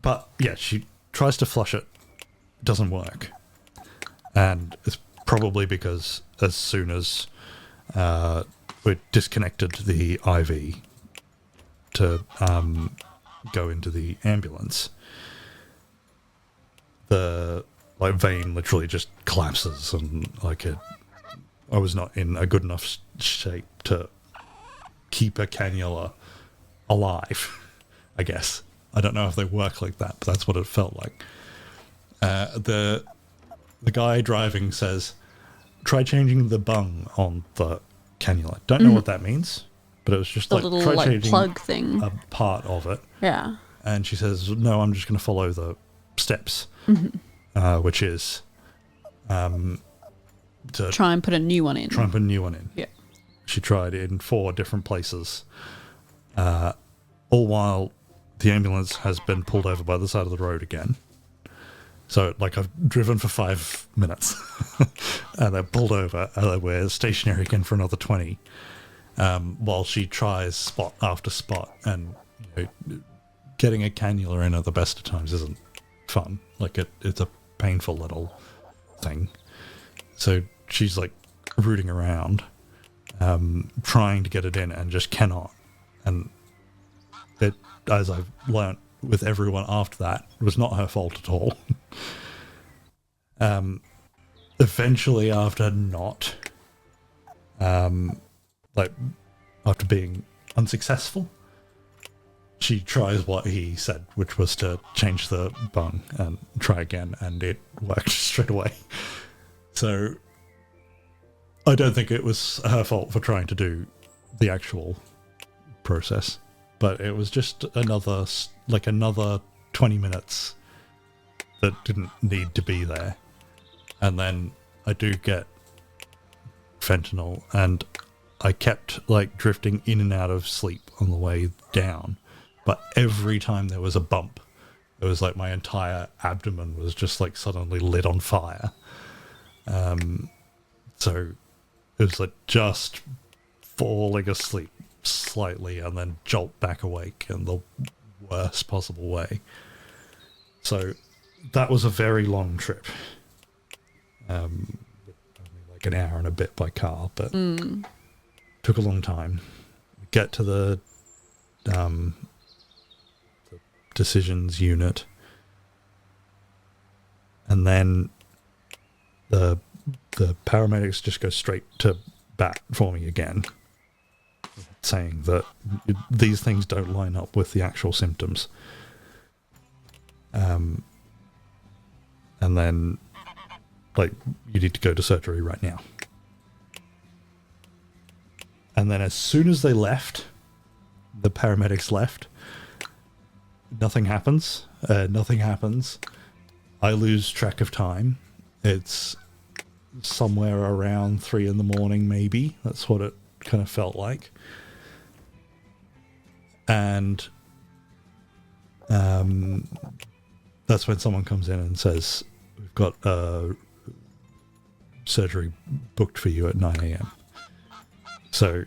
But yeah, she tries to flush it, doesn't work, and it's probably because as soon as we disconnected the IV to go into the ambulance, the vein literally just collapses, and I was not in a good enough shape to keep a cannula alive, I guess. I don't know if they work like that, but that's what it felt like. The guy driving says, try changing the bung on the cannula. Don't know what that means, but it was just the like, little, try like, changing plug thing. a part of it. Yeah. And she says, no, I'm just going to follow the steps, which is to Try and put a new one in. Yeah. She tried in 4 different places, all while the ambulance has been pulled over by the side of the road again. So, like, I've driven for 5 minutes, and they're pulled over, and we're stationary again for another 20, while she tries spot after spot, and, you know, getting a cannula in at the best of times isn't fun. Like, it's a painful little thing. So she's, like, rooting around, trying to get it in, and just cannot. And it, as I've learnt with everyone after that, it was not her fault at all. Eventually, after not, after being unsuccessful, she tries what he said, which was to change the bung and try again, and it worked straight away. So I don't think it was her fault for trying to do the actual process, but it was just another 20 minutes that didn't need to be there. And then I do get fentanyl, and I kept, like, drifting in and out of sleep on the way down. But every time there was a bump, it was like my entire abdomen was just, like, suddenly lit on fire. So it was like just falling asleep slightly and then jolt back awake in the worst possible way. So that was a very long trip. Only like an hour and a bit by car, but took a long time. Get to the decisions unit, and then the paramedics just go straight to bat for me again, saying that these things don't line up with the actual symptoms. And then, like, you need to go to surgery right now. And then as soon as they left, the paramedics left, nothing happens. Nothing happens. I lose track of time. It's somewhere around 3 a.m, maybe. That's what it kind of felt like. And that's when someone comes in and says, we've got surgery booked for you at 9 a.m. So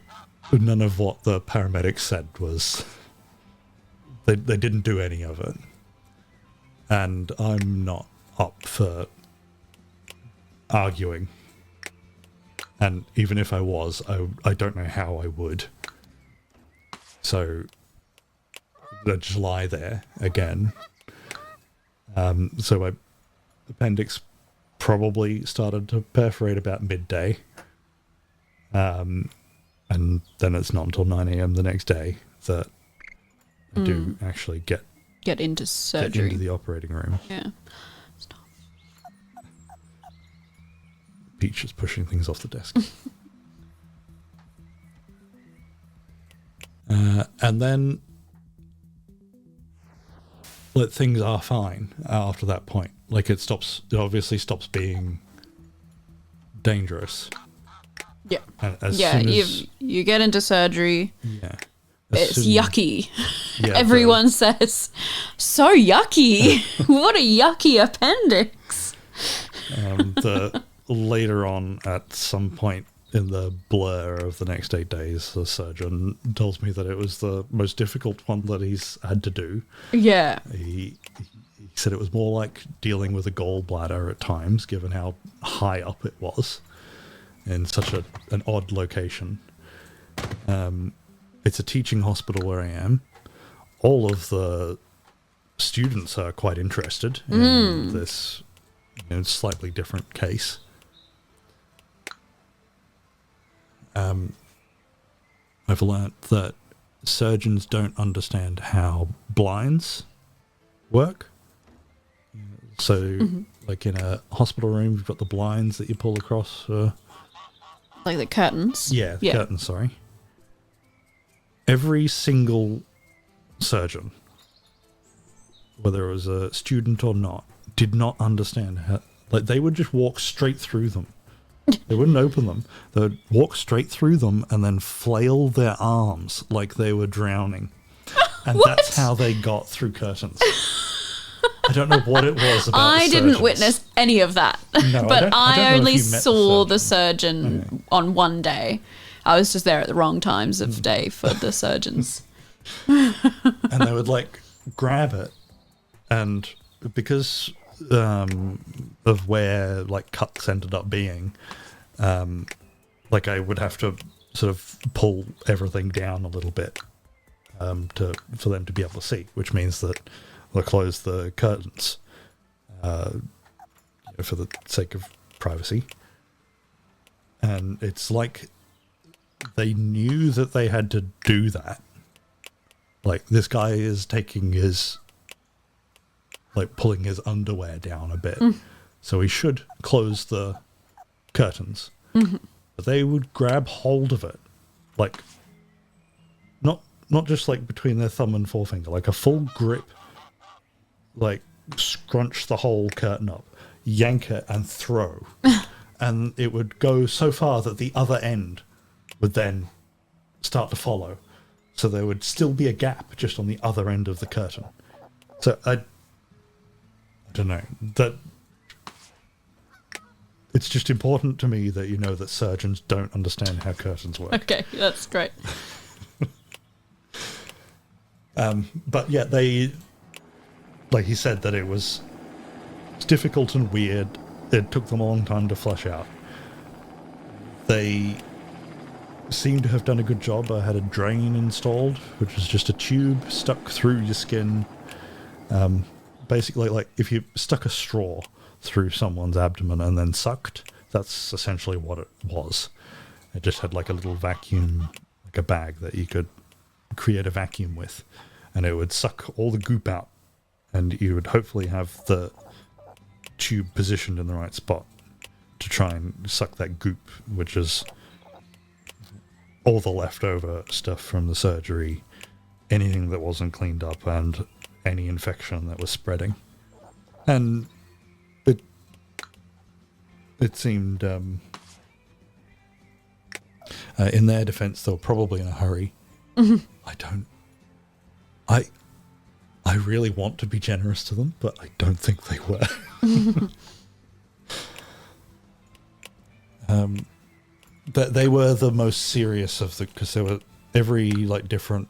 none of what the paramedics said was... They didn't do any of it. And I'm not up for arguing. And even if I was, I don't know how I would. So I just lie there again. So my appendix probably started to perforate about midday. And then it's not until 9 a.m. the next day that I do actually get into surgery. Get into the operating room. Yeah. Stop. Peach is pushing things off the desk. And then like, things are fine after that point. Like it obviously stops being dangerous. Yeah. As soon as, you get into surgery. Yeah. It's yucky. Yeah, Everyone says, so yucky. What a yucky appendix. Later on, at some point in the blur of the next 8 days, the surgeon tells me that it was the most difficult one that he's had to do. Yeah. He said it was more like dealing with a gallbladder at times, given how high up it was in such an odd location. It's a teaching hospital where I am. All of the students are quite interested in this slightly different case. I've learnt that surgeons don't understand how blinds work. So, like in a hospital room, you've got the blinds that you pull across. Like the curtains? Yeah, curtains, sorry. Every single surgeon, whether it was a student or not, did not understand how... Like, they would just walk straight through them. They wouldn't open them. They would walk straight through them and then flail their arms like they were drowning. And that's how they got through curtains. I don't know what it was about I didn't witness any of that. No, but I only saw the surgeon on one day. I was just there at the wrong times of day for the surgeons. And they would, like, grab it. And because of where, like, cuts ended up being, like, I would have to sort of pull everything down a little bit for them to be able to see, which means that they'll close the curtains for the sake of privacy. And it's like they knew that they had to do that. Like, this guy is taking his... like, pulling his underwear down a bit. So he should close the curtains. But they would grab hold of it. Like, not just, like, between their thumb and forefinger. Like, a full grip. Like, scrunch the whole curtain up. Yank it and throw. And it would go so far that the other end would then start to follow. So there would still be a gap just on the other end of the curtain. So I don't know. That it's just important to me that you know that surgeons don't understand how curtains work. Okay, that's great. But yeah, like he said, that it was difficult and weird. It took them a long time to flush out. They seem to have done a good job. I had a drain installed, which was just a tube stuck through your skin. Basically, like if you stuck a straw through someone's abdomen and then sucked, that's essentially what it was. It just had like a little vacuum, like a bag that you could create a vacuum with, and it would suck all the goop out, and you would hopefully have the tube positioned in the right spot to try and suck that goop, which is all the leftover stuff from the surgery, anything that wasn't cleaned up, and any infection that was spreading. And it seemed, in their defense, they were probably in a hurry. I really want to be generous to them, but I don't think they were. They were the most serious of the, because there were every like different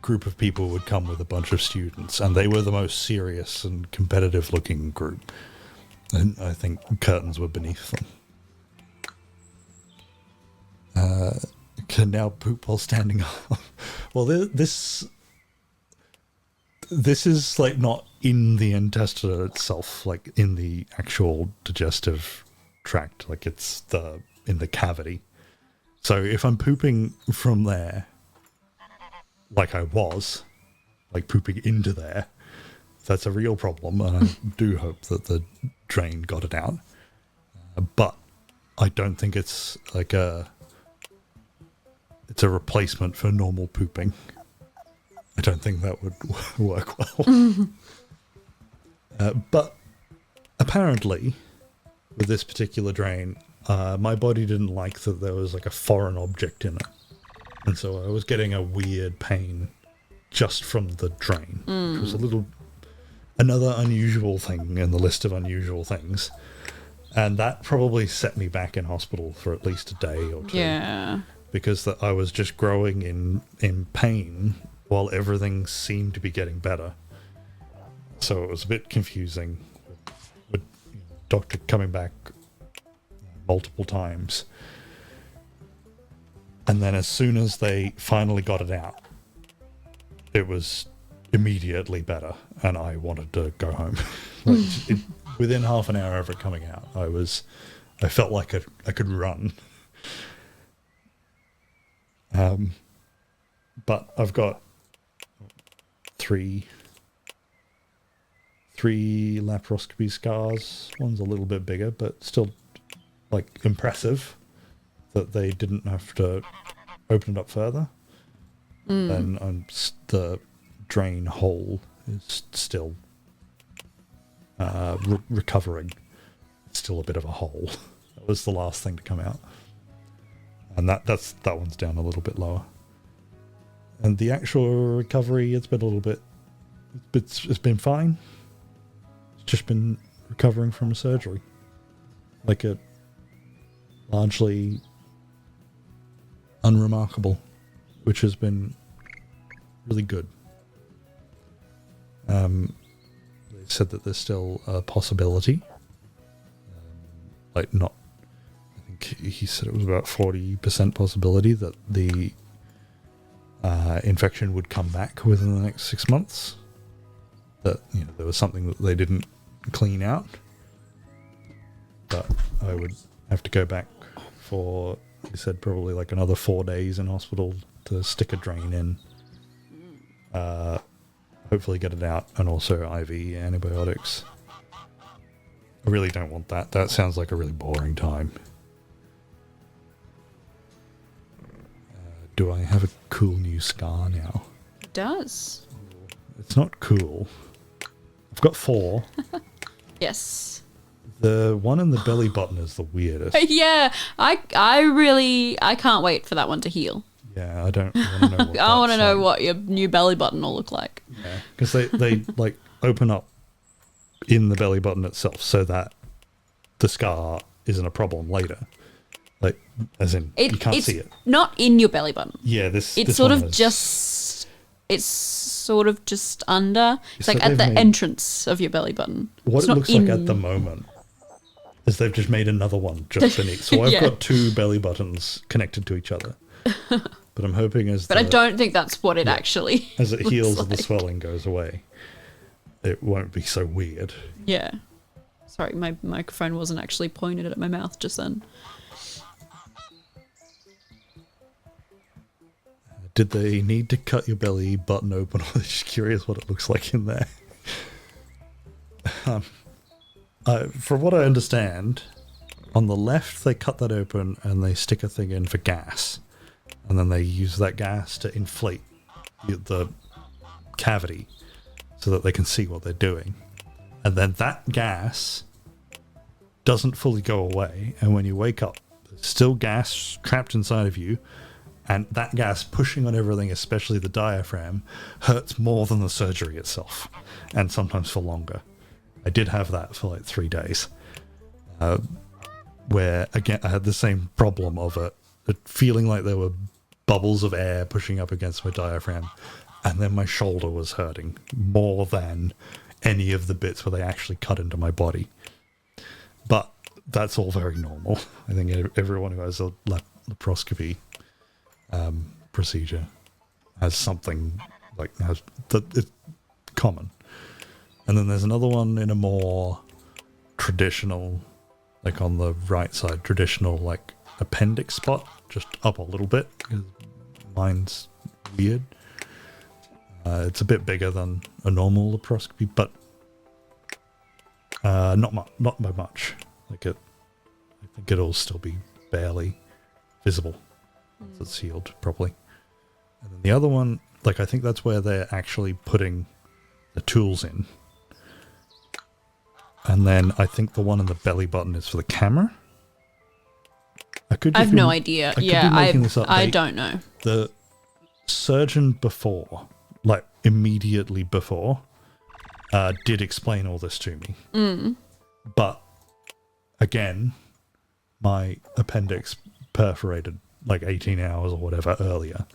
group of people would come with a bunch of students, and they were the most serious and competitive looking group, and I think curtains were beneath them. Can now poop while standing up. Well, this is like not in the intestine itself, like in the actual digestive tract, like it's in the cavity. So if I'm pooping from there, like I was, like pooping into there, that's a real problem, and I do hope that the drain got it out. But I don't think it's like it's a replacement for normal pooping. I don't think that would work well. But apparently, with this particular drain, my body didn't like that there was like a foreign object in it. And so I was getting a weird pain just from the drain. It was another unusual thing in the list of unusual things. And that probably set me back in hospital for at least a day or two. Yeah. Because I was just growing in pain while everything seemed to be getting better. So it was a bit confusing with doctor coming back multiple times. And then as soon as they finally got it out, it was immediately better, and I wanted to go home. Within half an hour of it coming out, I felt like I could run. But I've got three laparoscopy scars. One's a little bit bigger, but still like impressive that they didn't have to open it up further. And the drain hole is still recovering. It's still a bit of a hole. That was the last thing to come out. And that one's down a little bit lower. And the actual recovery, it's been a little bit... It's been fine. It's just been recovering from a surgery. Like a largely unremarkable, which has been really good. They said that there's still a possibility. I think he said it was about 40% possibility that the infection would come back within the next 6 months. That there was something that they didn't clean out. But I would have to go back for, he said, probably like another 4 days in hospital to stick a drain in. Hopefully get it out, and also IV antibiotics. I really don't want that. That sounds like a really boring time. Do I have a cool new scar now? It does. It's not cool. I've got 4. Yes. The one in the belly button is the weirdest. Yeah, I can't wait for that one to heal. Yeah, I don't want to know what I want to know like. what your new belly button will look like. Yeah, because they like open up in the belly button itself so that the scar isn't a problem later. Like, as in, you can't see it. Not in your belly button. Yeah, this Sort one of is, just... It's sort of just under. It's So like at they've the made- entrance of your belly button. what It's it not looks like at the moment is they've just made another one just beneath. So I've Yeah. got two belly buttons connected to each other. But I'm hoping But I don't think that's what it actually as it looks heals and the like. swelling goes away, it won't be so weird. Yeah. Sorry, my microphone wasn't actually pointed at my mouth just then. Did they need to cut your belly button open, or are they just curious what it looks like in there? From what I understand, on the left they cut that open and they stick a thing in for gas, and then they use that gas to inflate the cavity so that they can see what they're doing. And then that gas doesn't fully go away, and when you wake up, there's still gas trapped inside of you, and that gas pushing on everything, especially the diaphragm, hurts more than the surgery itself, and sometimes for longer. I did have that for like 3 days, where, again, I had the same problem of it feeling like there were bubbles of air pushing up against my diaphragm, and then my shoulder was hurting more than any of the bits where they actually cut into my body. But that's all very normal. I think everyone who has a laparoscopy procedure has something like has that. It's common. And then there's another one in a more traditional, like on the right side, traditional like appendix spot, just up a little bit, because mine's weird. It's a bit bigger than a normal laparoscopy, but not by much. Like I think it'll still be barely visible once it's healed properly. And then the other one, like I think that's where they're actually putting the tools in. And then I think the one in the belly button is for the camera. I have no idea. I don't know. The surgeon before, like immediately before, did explain all this to me. But again, my appendix perforated like 18 hours or whatever earlier.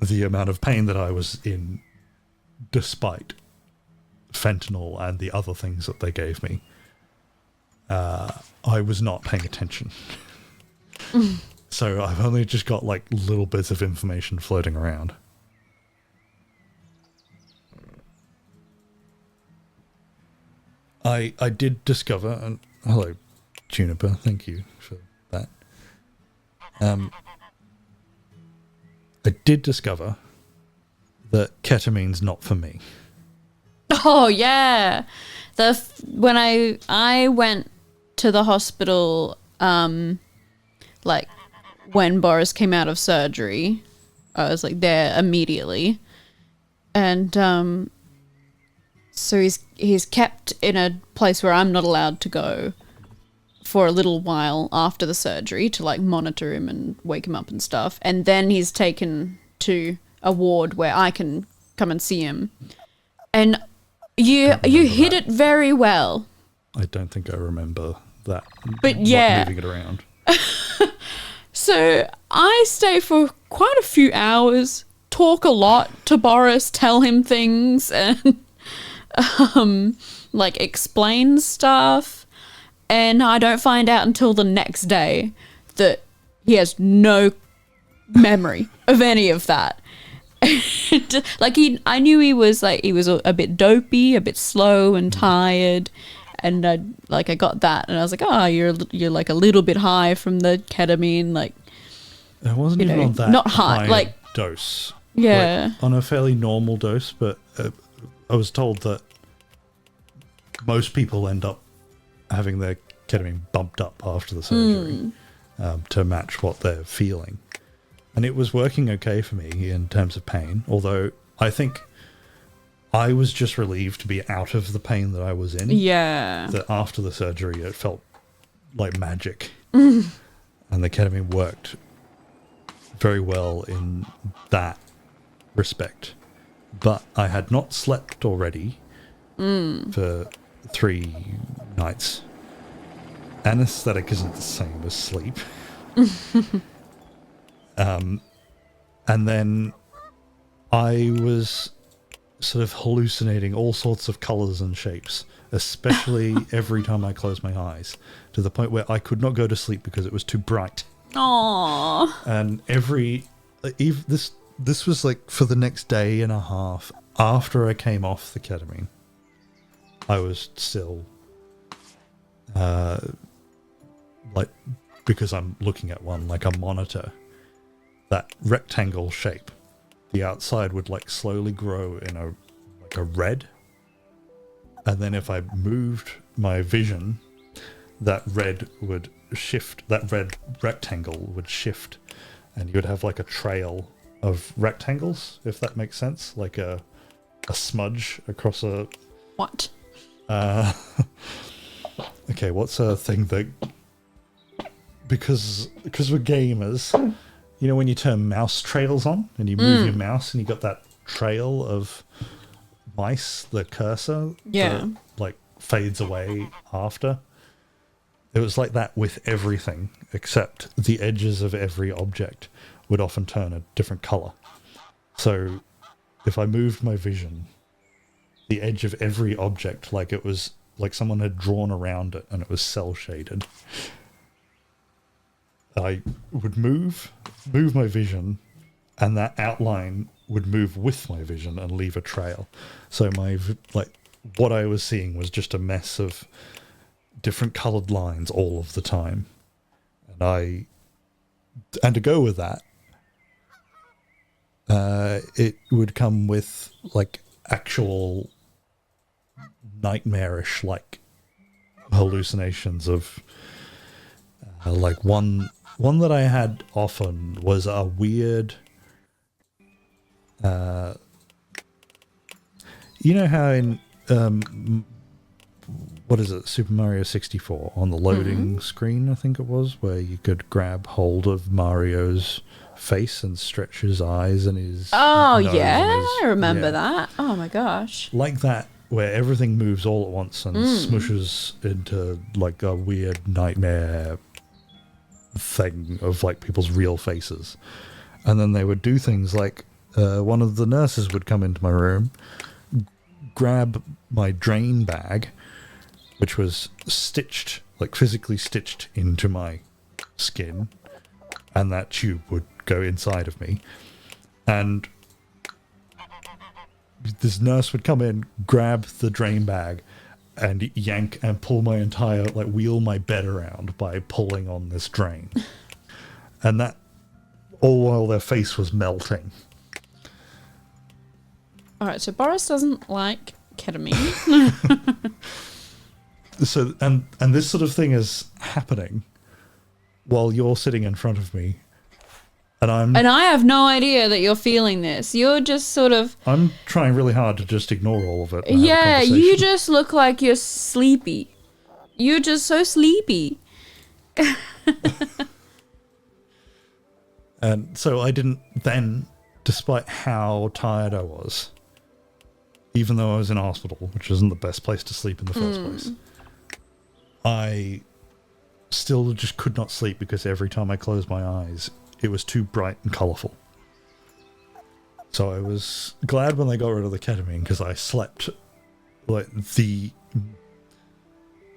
The amount of pain that I was in, despite fentanyl and the other things that they gave me, I was not paying attention. So I've only just got like little bits of information floating around. I did discover, and hello Juniper, thank you for that. I did discover that ketamine's not for me. Oh yeah, when I went to the hospital, like when Boris came out of surgery, I was like there immediately, and so he's kept in a place where I'm not allowed to go for a little while after the surgery to like monitor him and wake him up and stuff, and then he's taken to a ward where I can come and see him, and you hit it very well. I don't think I remember that. But yeah, moving it around. So I stay for quite a few hours, talk a lot to Boris, tell him things, and like explain stuff, and I don't find out until the next day that he has no memory of any of that. Like I knew he was a bit dopey, a bit slow and tired, and I got that, and I was like, oh, you're like a little bit high from the ketamine, like it wasn't even on that not high, like dose. Yeah, like, on a fairly normal dose, but I was told that most people end up having their ketamine bumped up after the surgery to match what they're feeling. And it was working okay for me in terms of pain, although I think I was just relieved to be out of the pain that I was in. Yeah. That after the surgery, it felt like magic. And the ketamine worked very well in that respect. But I had not slept already for 3 nights. anesthetic isn't the same as sleep. And then I was sort of hallucinating all sorts of colours and shapes, especially every time I closed my eyes, to the point where I could not go to sleep because it was too bright. Aww. And this was like for the next day and a half after I came off the ketamine. I was still like, because I'm looking at one like a monitor, that rectangle shape, the outside would like slowly grow in a red, and then if I moved my vision, that red would shift, that red rectangle would shift, and you would have like a trail of rectangles, if that makes sense, like a smudge across a... What? Okay, what's a thing that... Because we're gamers, you know when you turn mouse trails on, and you move your mouse, and you got that trail of mice, the cursor, that, like, fades away after? It was like that with everything, except the edges of every object would often turn a different color. So if I moved my vision, the edge of every object, like it was like someone had drawn around it and it was cell shaded. I would move my vision, and that outline would move with my vision and leave a trail. So what I was seeing was just a mess of different colored lines all of the time. And to go with that, it would come with like actual nightmarish like hallucinations of like one that I had often was a weird you know how in what is it, Super Mario 64, on the loading screen, I think it was, where you could grab hold of Mario's face and stretch his eyes and his Oh, nose yeah, and his, I remember that. Oh, my gosh. like that, where everything moves all at once and smushes into like a weird nightmare thing of like people's real faces. And then they would do things like one of the nurses would come into my room, grab my drain bag, which was stitched, like physically stitched into my skin, and that tube would go inside of me. And this nurse would come in, grab the drain bag, and yank and pull my entire, like wheel my bed around by pulling on this drain. And that, all while their face was melting. Alright, so Boris doesn't like ketamine. So, and this sort of thing is happening while you're sitting in front of me, and I have no idea that you're feeling this. You're just sort of... I'm trying really hard to just ignore all of it. And have a Yeah, you conversation. just look like you're sleepy. You're just so sleepy. And so I didn't then, despite how tired I was, even though I was in a hospital, which isn't the best place to sleep in the first place, I still just could not sleep because every time I closed my eyes, it was too bright and colourful. So I was glad when they got rid of the ketamine, because I slept like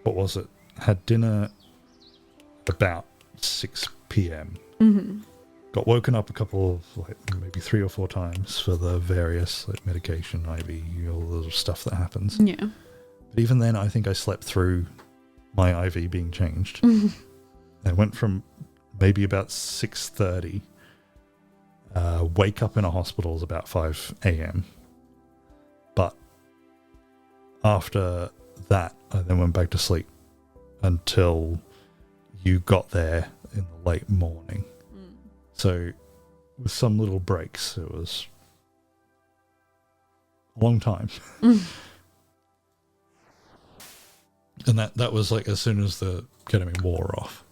what was it? Had dinner about 6 p.m. Got woken up a couple of, like, maybe 3 or 4 times for the various, like, medication, IV, all the stuff that happens. Yeah. But even then, I think I slept through my IV being changed. I went from maybe about 6:30, wake up in a hospital is about 5 a.m. But after that, I then went back to sleep until you got there in the late morning. So with some little breaks, it was a long time. And that was like as soon as the ketamine wore off.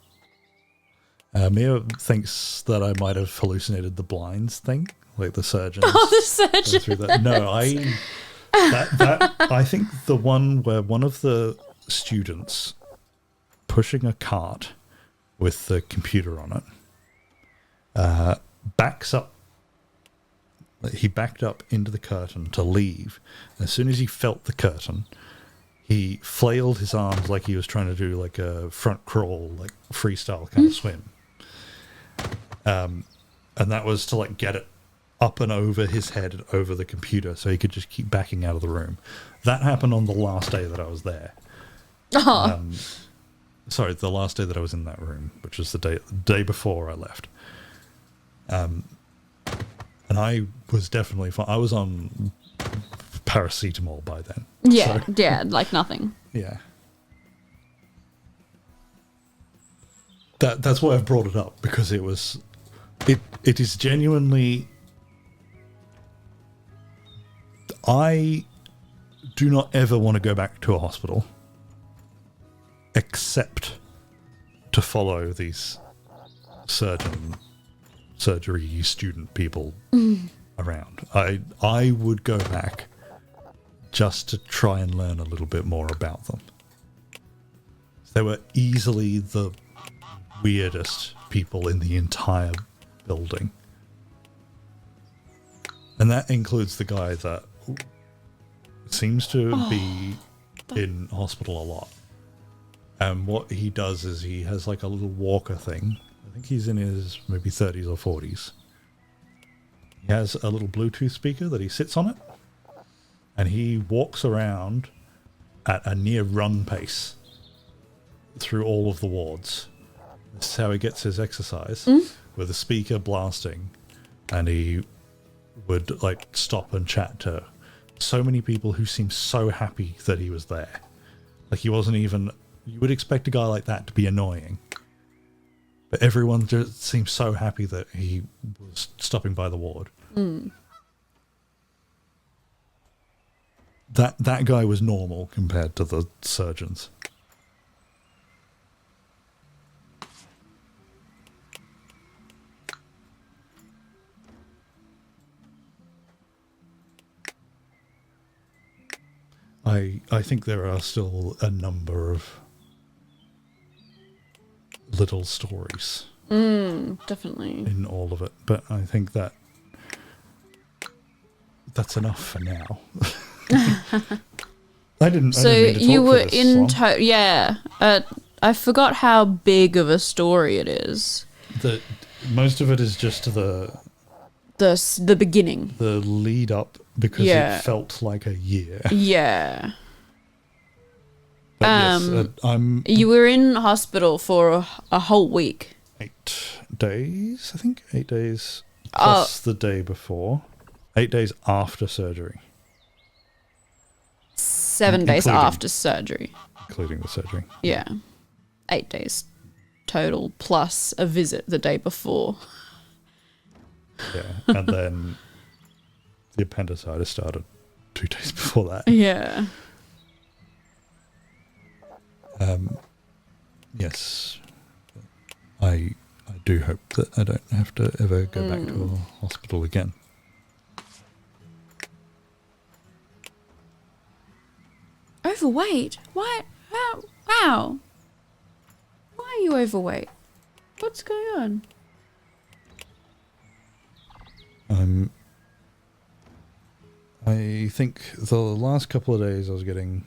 Mia thinks that I might have hallucinated the blinds thing, like the surgeon. Oh, the surgeon. Through that. No, I think the one where one of the students pushing a cart with the computer on it, backs up. He backed up into the curtain to leave. As soon as he felt the curtain, he flailed his arms like he was trying to do like a front crawl, like freestyle kind of swim. And that was to like get it up and over his head and over the computer so he could just keep backing out of the room. That happened on the last day that I was there. Sorry, the last day that I was in that room, which was the day before I left. And I was definitely fine. I was on paracetamol by then. Yeah, so. Yeah, like nothing. Yeah. That's why I've brought it up, because it is genuinely... I do not ever want to go back to a hospital except to follow these surgery student people around. I would go back just to try and learn a little bit more about them. They were easily the weirdest people in the entire building. And that includes the guy that seems to be in hospital a lot. And what he does is he has like a little walker thing. I think he's in his maybe 30s or 40s. He has a little Bluetooth speaker that he sits on it. And he walks around at a near run pace through all of the wards. This is how he gets his exercise, with a speaker blasting. And he would like stop and chat to so many people who seemed so happy that he was there. Like he wasn't even... You would expect a guy like that to be annoying. But everyone just seemed so happy that he was stopping by the ward. That guy was normal compared to the surgeons. I think there are still a number of little stories. Definitely. In all of it. But I think that's enough for now. I didn't mean to you talk were for this long. Yeah. I forgot how big of a story it is. Most of it is just the beginning. The lead up, because it felt like a year. Yeah. But yes, you were in hospital for a whole week. 8 days, I think. 8 days plus the day before. 8 days after surgery. 7 days after surgery. Including the surgery. Yeah. 8 days total plus a visit the day before. Yeah, and then the appendicitis started 2 days before that. Yeah. Yes. I do hope that I don't have to ever go back to a hospital again. Overweight? Why? Wow. Why are you overweight? What's going on? I think the last couple of days I was getting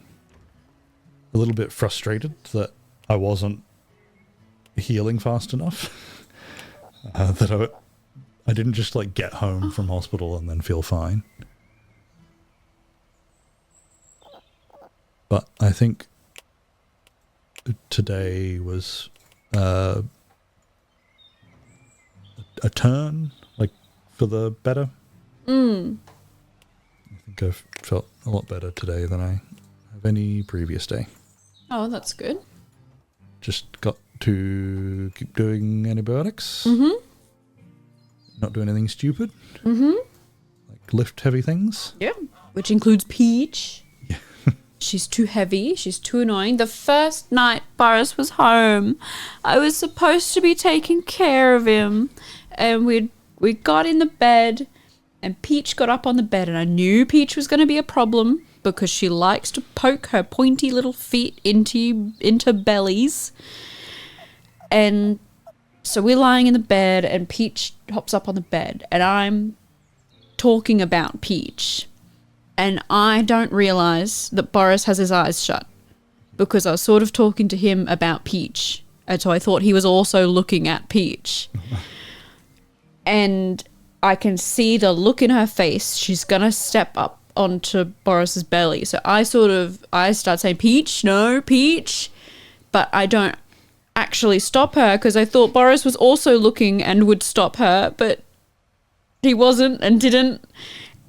a little bit frustrated that I wasn't healing fast enough. That I didn't just like get home from hospital and then feel fine. But I think today was a turn, like, for the better. I think I've felt a lot better today than I have any previous day. Oh, that's good. Just got to keep doing antibiotics. Not do anything stupid. Like lift heavy things. Yeah. Which includes Peach. Yeah. She's too heavy. She's too annoying. The first night Boris was home, I was supposed to be taking care of him. And we got in the bed, and Peach got up on the bed, and I knew Peach was going to be a problem because she likes to poke her pointy little feet into bellies. And so we're lying in the bed and Peach hops up on the bed and I'm talking about Peach. And I don't realise that Boris has his eyes shut because I was sort of talking to him about Peach. And so I thought he was also looking at Peach. And I can see the look in her face. She's going to step up onto Boris's belly. So I start saying, Peach, no, Peach. But I don't actually stop her because I thought Boris was also looking and would stop her. But he wasn't and didn't.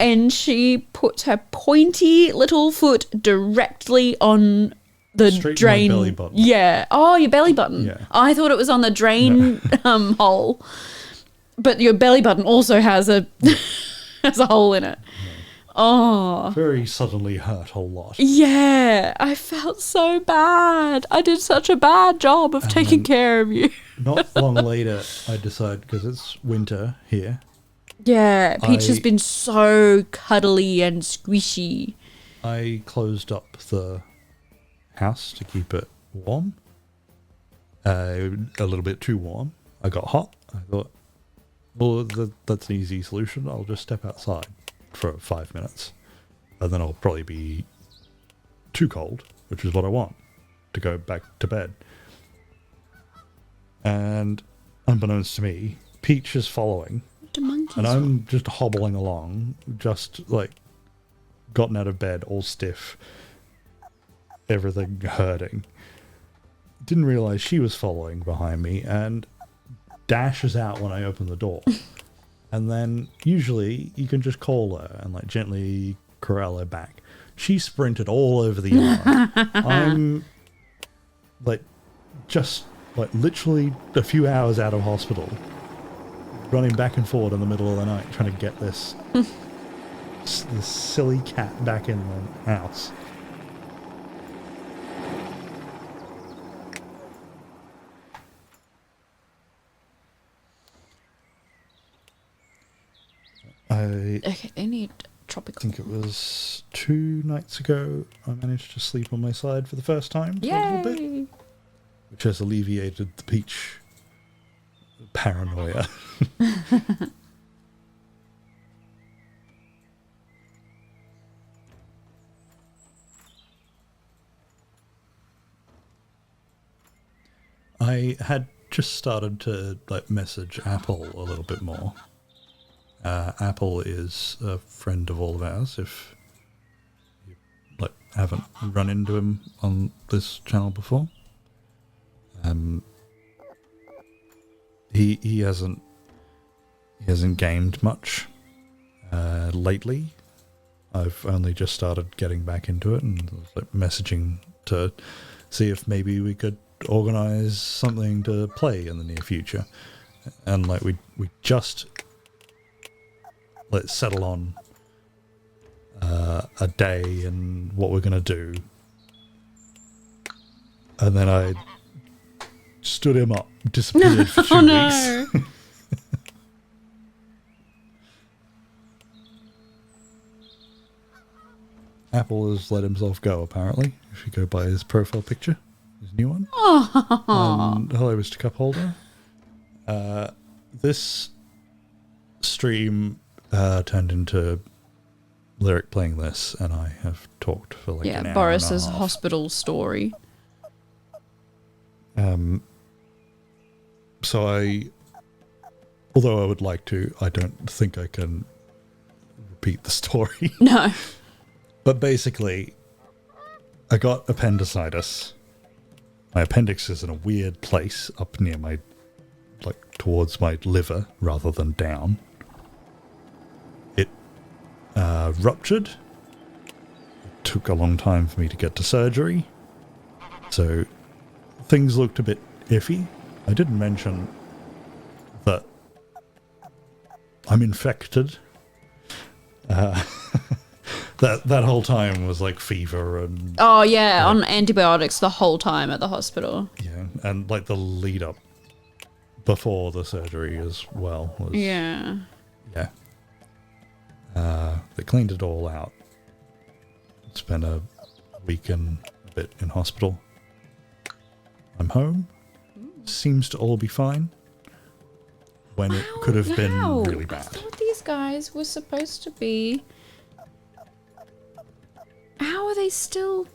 And she puts her pointy little foot directly on the Straight drain. in my belly button. Yeah. Oh, your belly button. Yeah. I thought it was on the drain hole. But your belly button also has a has a hole in it. Oh. Very suddenly hurt a lot. Yeah. I felt so bad. I did such a bad job of taking care of you. Not long later, I decide, because it's winter here. Yeah. Peach has been so cuddly and squishy. I closed up the house to keep it warm. A little bit too warm. I got hot. I thought, well, that's an easy solution. I'll just step outside for 5 minutes. And then I'll probably be too cold, which is what I want, to go back to bed. And unbeknownst to me, Peach is following. The monkeys. And I'm just hobbling along, just like gotten out of bed, all stiff, everything hurting. Didn't realize she was following behind me and dashes out when I open the door. And then usually you can just call her and like gently corral her back. She sprinted all over the yard. I'm like just like literally a few hours out of hospital, running back and forward in the middle of the night trying to get this silly cat back in the house. Okay, they need tropical. I think it was 2 nights ago I managed to sleep on my side for the first time for a little bit, which has alleviated the Peach paranoia. I had just started to like message Apple a little bit more. Apple is a friend of all of ours. If you like haven't run into him on this channel before, he hasn't gamed much lately. I've only just started getting back into it and was like messaging to see if maybe we could organize something to play in the near future. And like we just let's settle on a day and what we're gonna do. And then I stood him up, disappeared for 2 weeks. Apple has let himself go, apparently. If you go by his profile picture, his new one. Hello, Mr. Cupholder. This stream turned into Lyric playing this, and I have talked for like an hour Boris's and a half. hospital story. So although I would like to, I don't think I can repeat the story. No. But basically, I got appendicitis. My appendix is in a weird place up near my, like, towards my liver rather than down. It ruptured. It took a long time for me to get to surgery. So things looked a bit iffy. I didn't mention that I'm infected. That whole time was like fever and... Oh, yeah, on antibiotics the whole time at the hospital. Yeah, and like the lead up before the surgery as well was... Yeah. Yeah. They cleaned it all out. spent a week and a bit in hospital. I'm home. Seems to all be fine. When it could have been really bad. I thought these guys were supposed to be... How are they still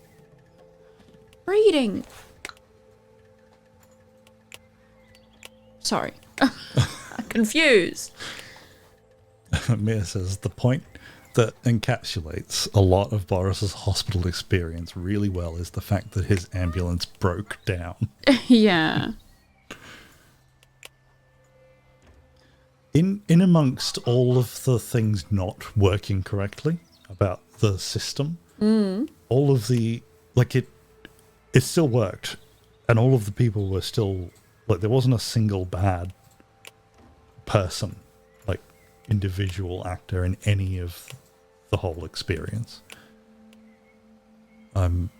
breeding? Sorry. I'm confused. Mia says the point that encapsulates a lot of Boris's hospital experience really well is the fact that his ambulance broke down. Yeah. In amongst all of the things not working correctly about the system, all of the, like, it still worked, and all of the people were still, like, there wasn't a single bad person, like, individual actor in any of the whole experience. I'm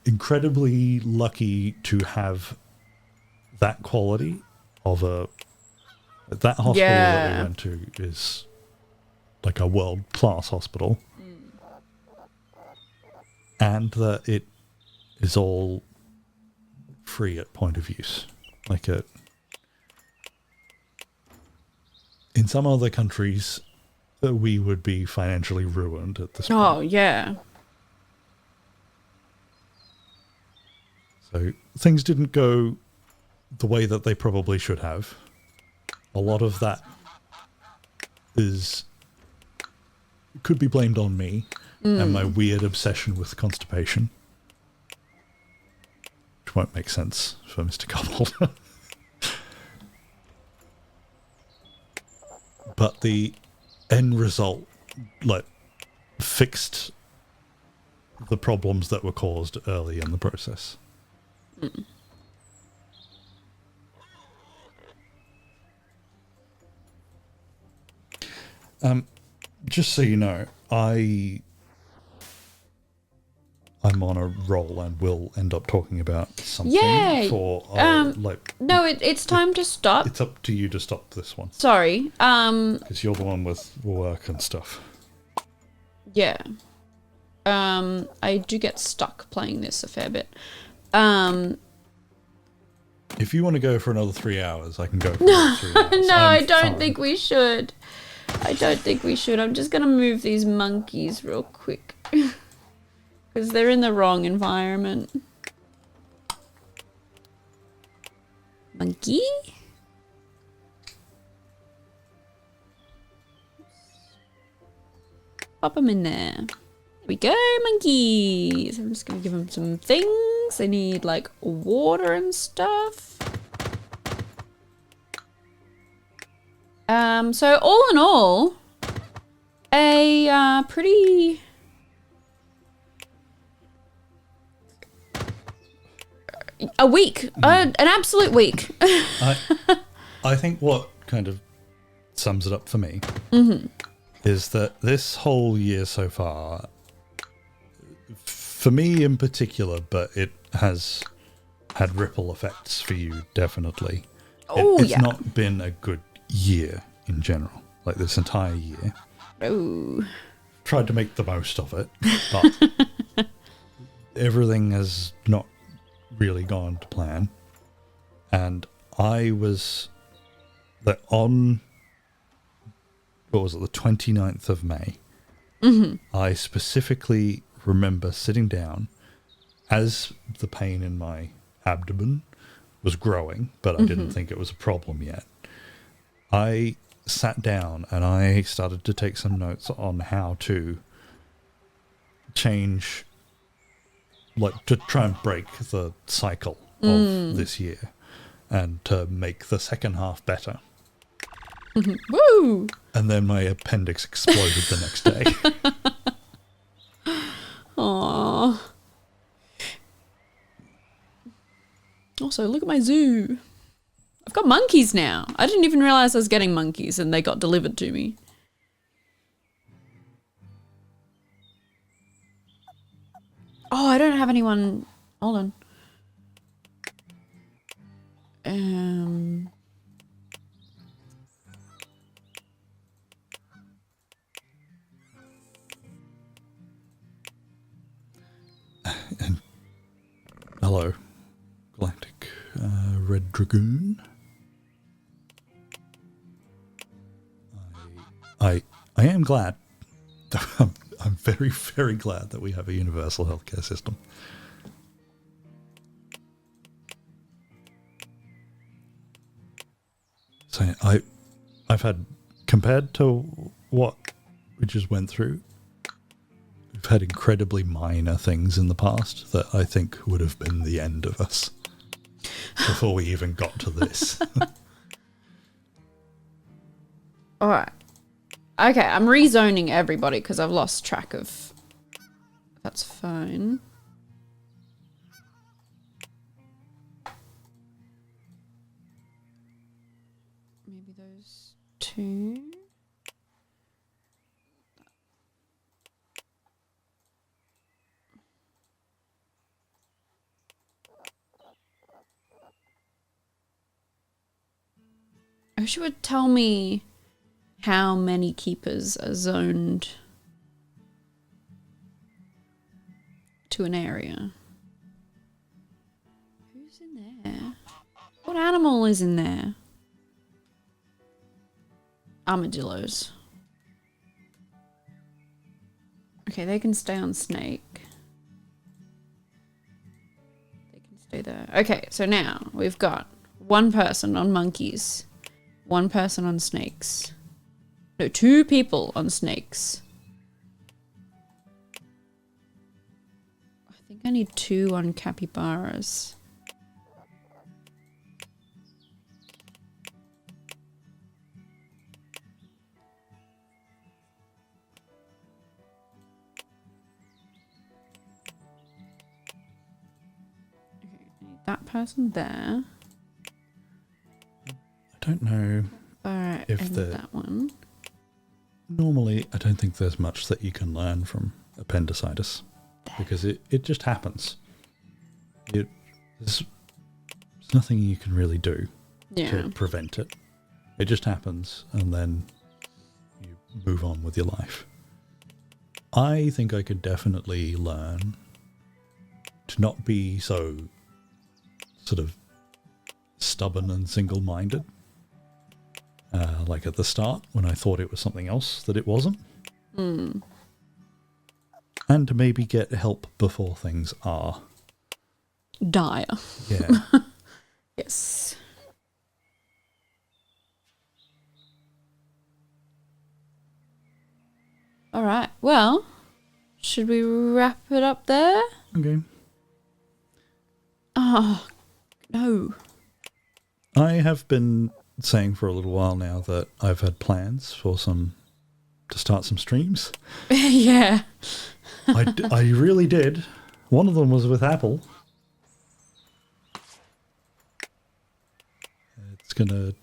incredibly lucky to have that quality of that hospital that we went to is like a world-class hospital, and that it is all free at point of use. Like in some other countries, we would be financially ruined at this point. Oh, yeah. So things didn't go the way that they probably should have. A lot of that could be blamed on me and my weird obsession with constipation, which won't make sense for Mr. Cobbold. But the end result, like, fixed the problems that were caused early in the process. Just so you know, I'm on a roll and will end up talking about something for no, it's time to stop. It's up to you to stop this one. Sorry. Because you're the one with work and stuff. Yeah. I do get stuck playing this a fair bit. If you want to go for another 3 hours, I can go for another 3 hours. No, I don't think we should. I'm just going to move these monkeys real quick. Because they're in the wrong environment. Monkey? Pop them in there. There we go, monkeys. I'm just going to give them some things. They need, like, water and stuff. So all in all, a pretty... A week. An absolute week. I think what kind of sums it up for me is that this whole year so far, for me in particular, but it has had ripple effects for you, definitely. It's not been a good year in general, like this entire year. Oh. Tried to make the most of it, but everything has not really gone to plan. And I was on, what was it, the 29th of May. I specifically remember sitting down as the pain in my abdomen was growing, but I didn't think it was a problem yet. I sat down and I started to take some notes on how to change, like, to try and break the cycle of this year and to make the second half better. Woo! And then my appendix exploded the next day. Aww. Also, look at my zoo. I've got monkeys now. I didn't even realize I was getting monkeys and they got delivered to me. Oh, I don't have anyone. Hold on. Red Dragoon. I am glad. I'm very, very glad that we have a universal healthcare system. So I've had, compared to what we just went through, we've had incredibly minor things in the past that I think would have been the end of us before we even got to this. All right. Okay, I'm rezoning everybody because I've lost track of... That's phone. Maybe those two. I wish it would tell me how many keepers are zoned to an area. Who's in there? What animal is in there? Armadillos. Okay, they can stay on snake. They can stay there. Okay, so now we've got one person on monkeys, one person on snakes. No, 2 people on snakes. I think I need 2 on capybaras. Okay, I need that person there. I don't know. Alright, If and the- that one. Normally, I don't think there's much that you can learn from appendicitis because it just happens. There's nothing you can really do to prevent it. It just happens, and then you move on with your life. I think I could definitely learn to not be so sort of stubborn and single-minded. Like at the start, when I thought it was something else that it wasn't. Mm. And to maybe get help before things are. Dire. Yeah. Yes. Alright, well, should we wrap it up there? Okay. Oh, no. I have been saying for a little while now that I've had plans for to start some streams. Yeah. I really did. One of them was with Apple. It's gonna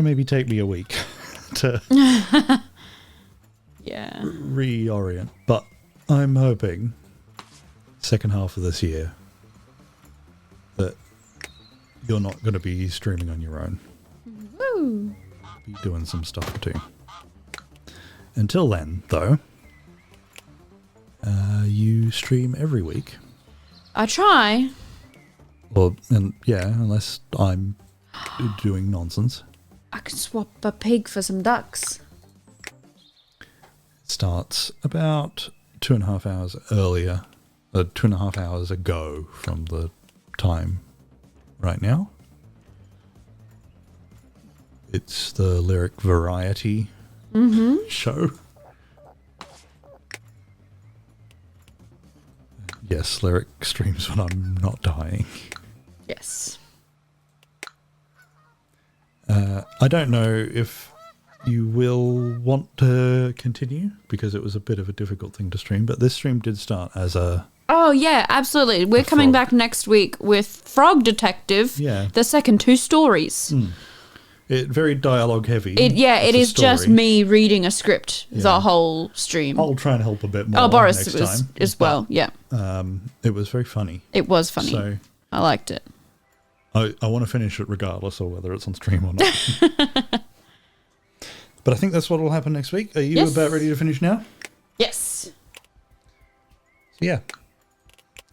maybe take me a week to Yeah. reorient, but I'm hoping second half of this year that you're not going to be streaming on your own. Woo. Be doing some stuff too. Until then, though, you stream every week. I try. Well, and yeah, unless I'm doing nonsense. I can swap a pig for some ducks. It starts about 2.5 hours earlier, 2.5 hours ago from the time right now. It's the Lyric Variety show. Yes, Lyric streams when I'm not dying. Yes. I don't know if you will want to continue because it was a bit of a difficult thing to stream, but this stream did start as a... Oh, yeah, absolutely. We're coming Frog. back next week with Frog Detective, Yeah. the second 2 stories. It very dialogue heavy. It It's a is just story. me reading a script the Yeah. whole stream. I'll try and help a bit more. Oh, Boris next was time, as but, well, yeah. It was very funny. It was funny. So I liked it. I want to finish it regardless of whether it's on stream or not. But I think that's what will happen next week. Are you Yes. about ready to finish now? Yes. So yeah.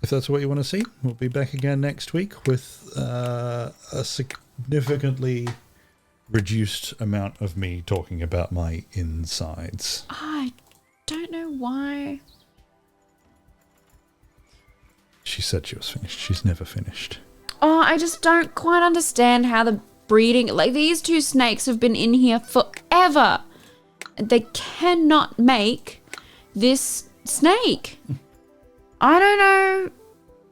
if that's what you want to see, we'll be back again next week with a significantly reduced amount of me talking about my insides. I don't know why. She said she was finished. She's never finished. Oh, I just don't quite understand how the breeding... Like, these two snakes have been in here forever. They cannot make this snake. I don't know.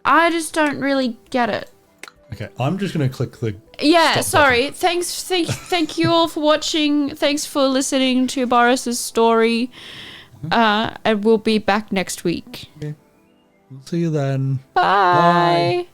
I just don't really get it. Okay, I'm just going to click the... Yeah, stop sorry. Thank you all for watching. Thanks for listening to Boris's story. And we'll be back next week. Okay. We'll see you then. Bye.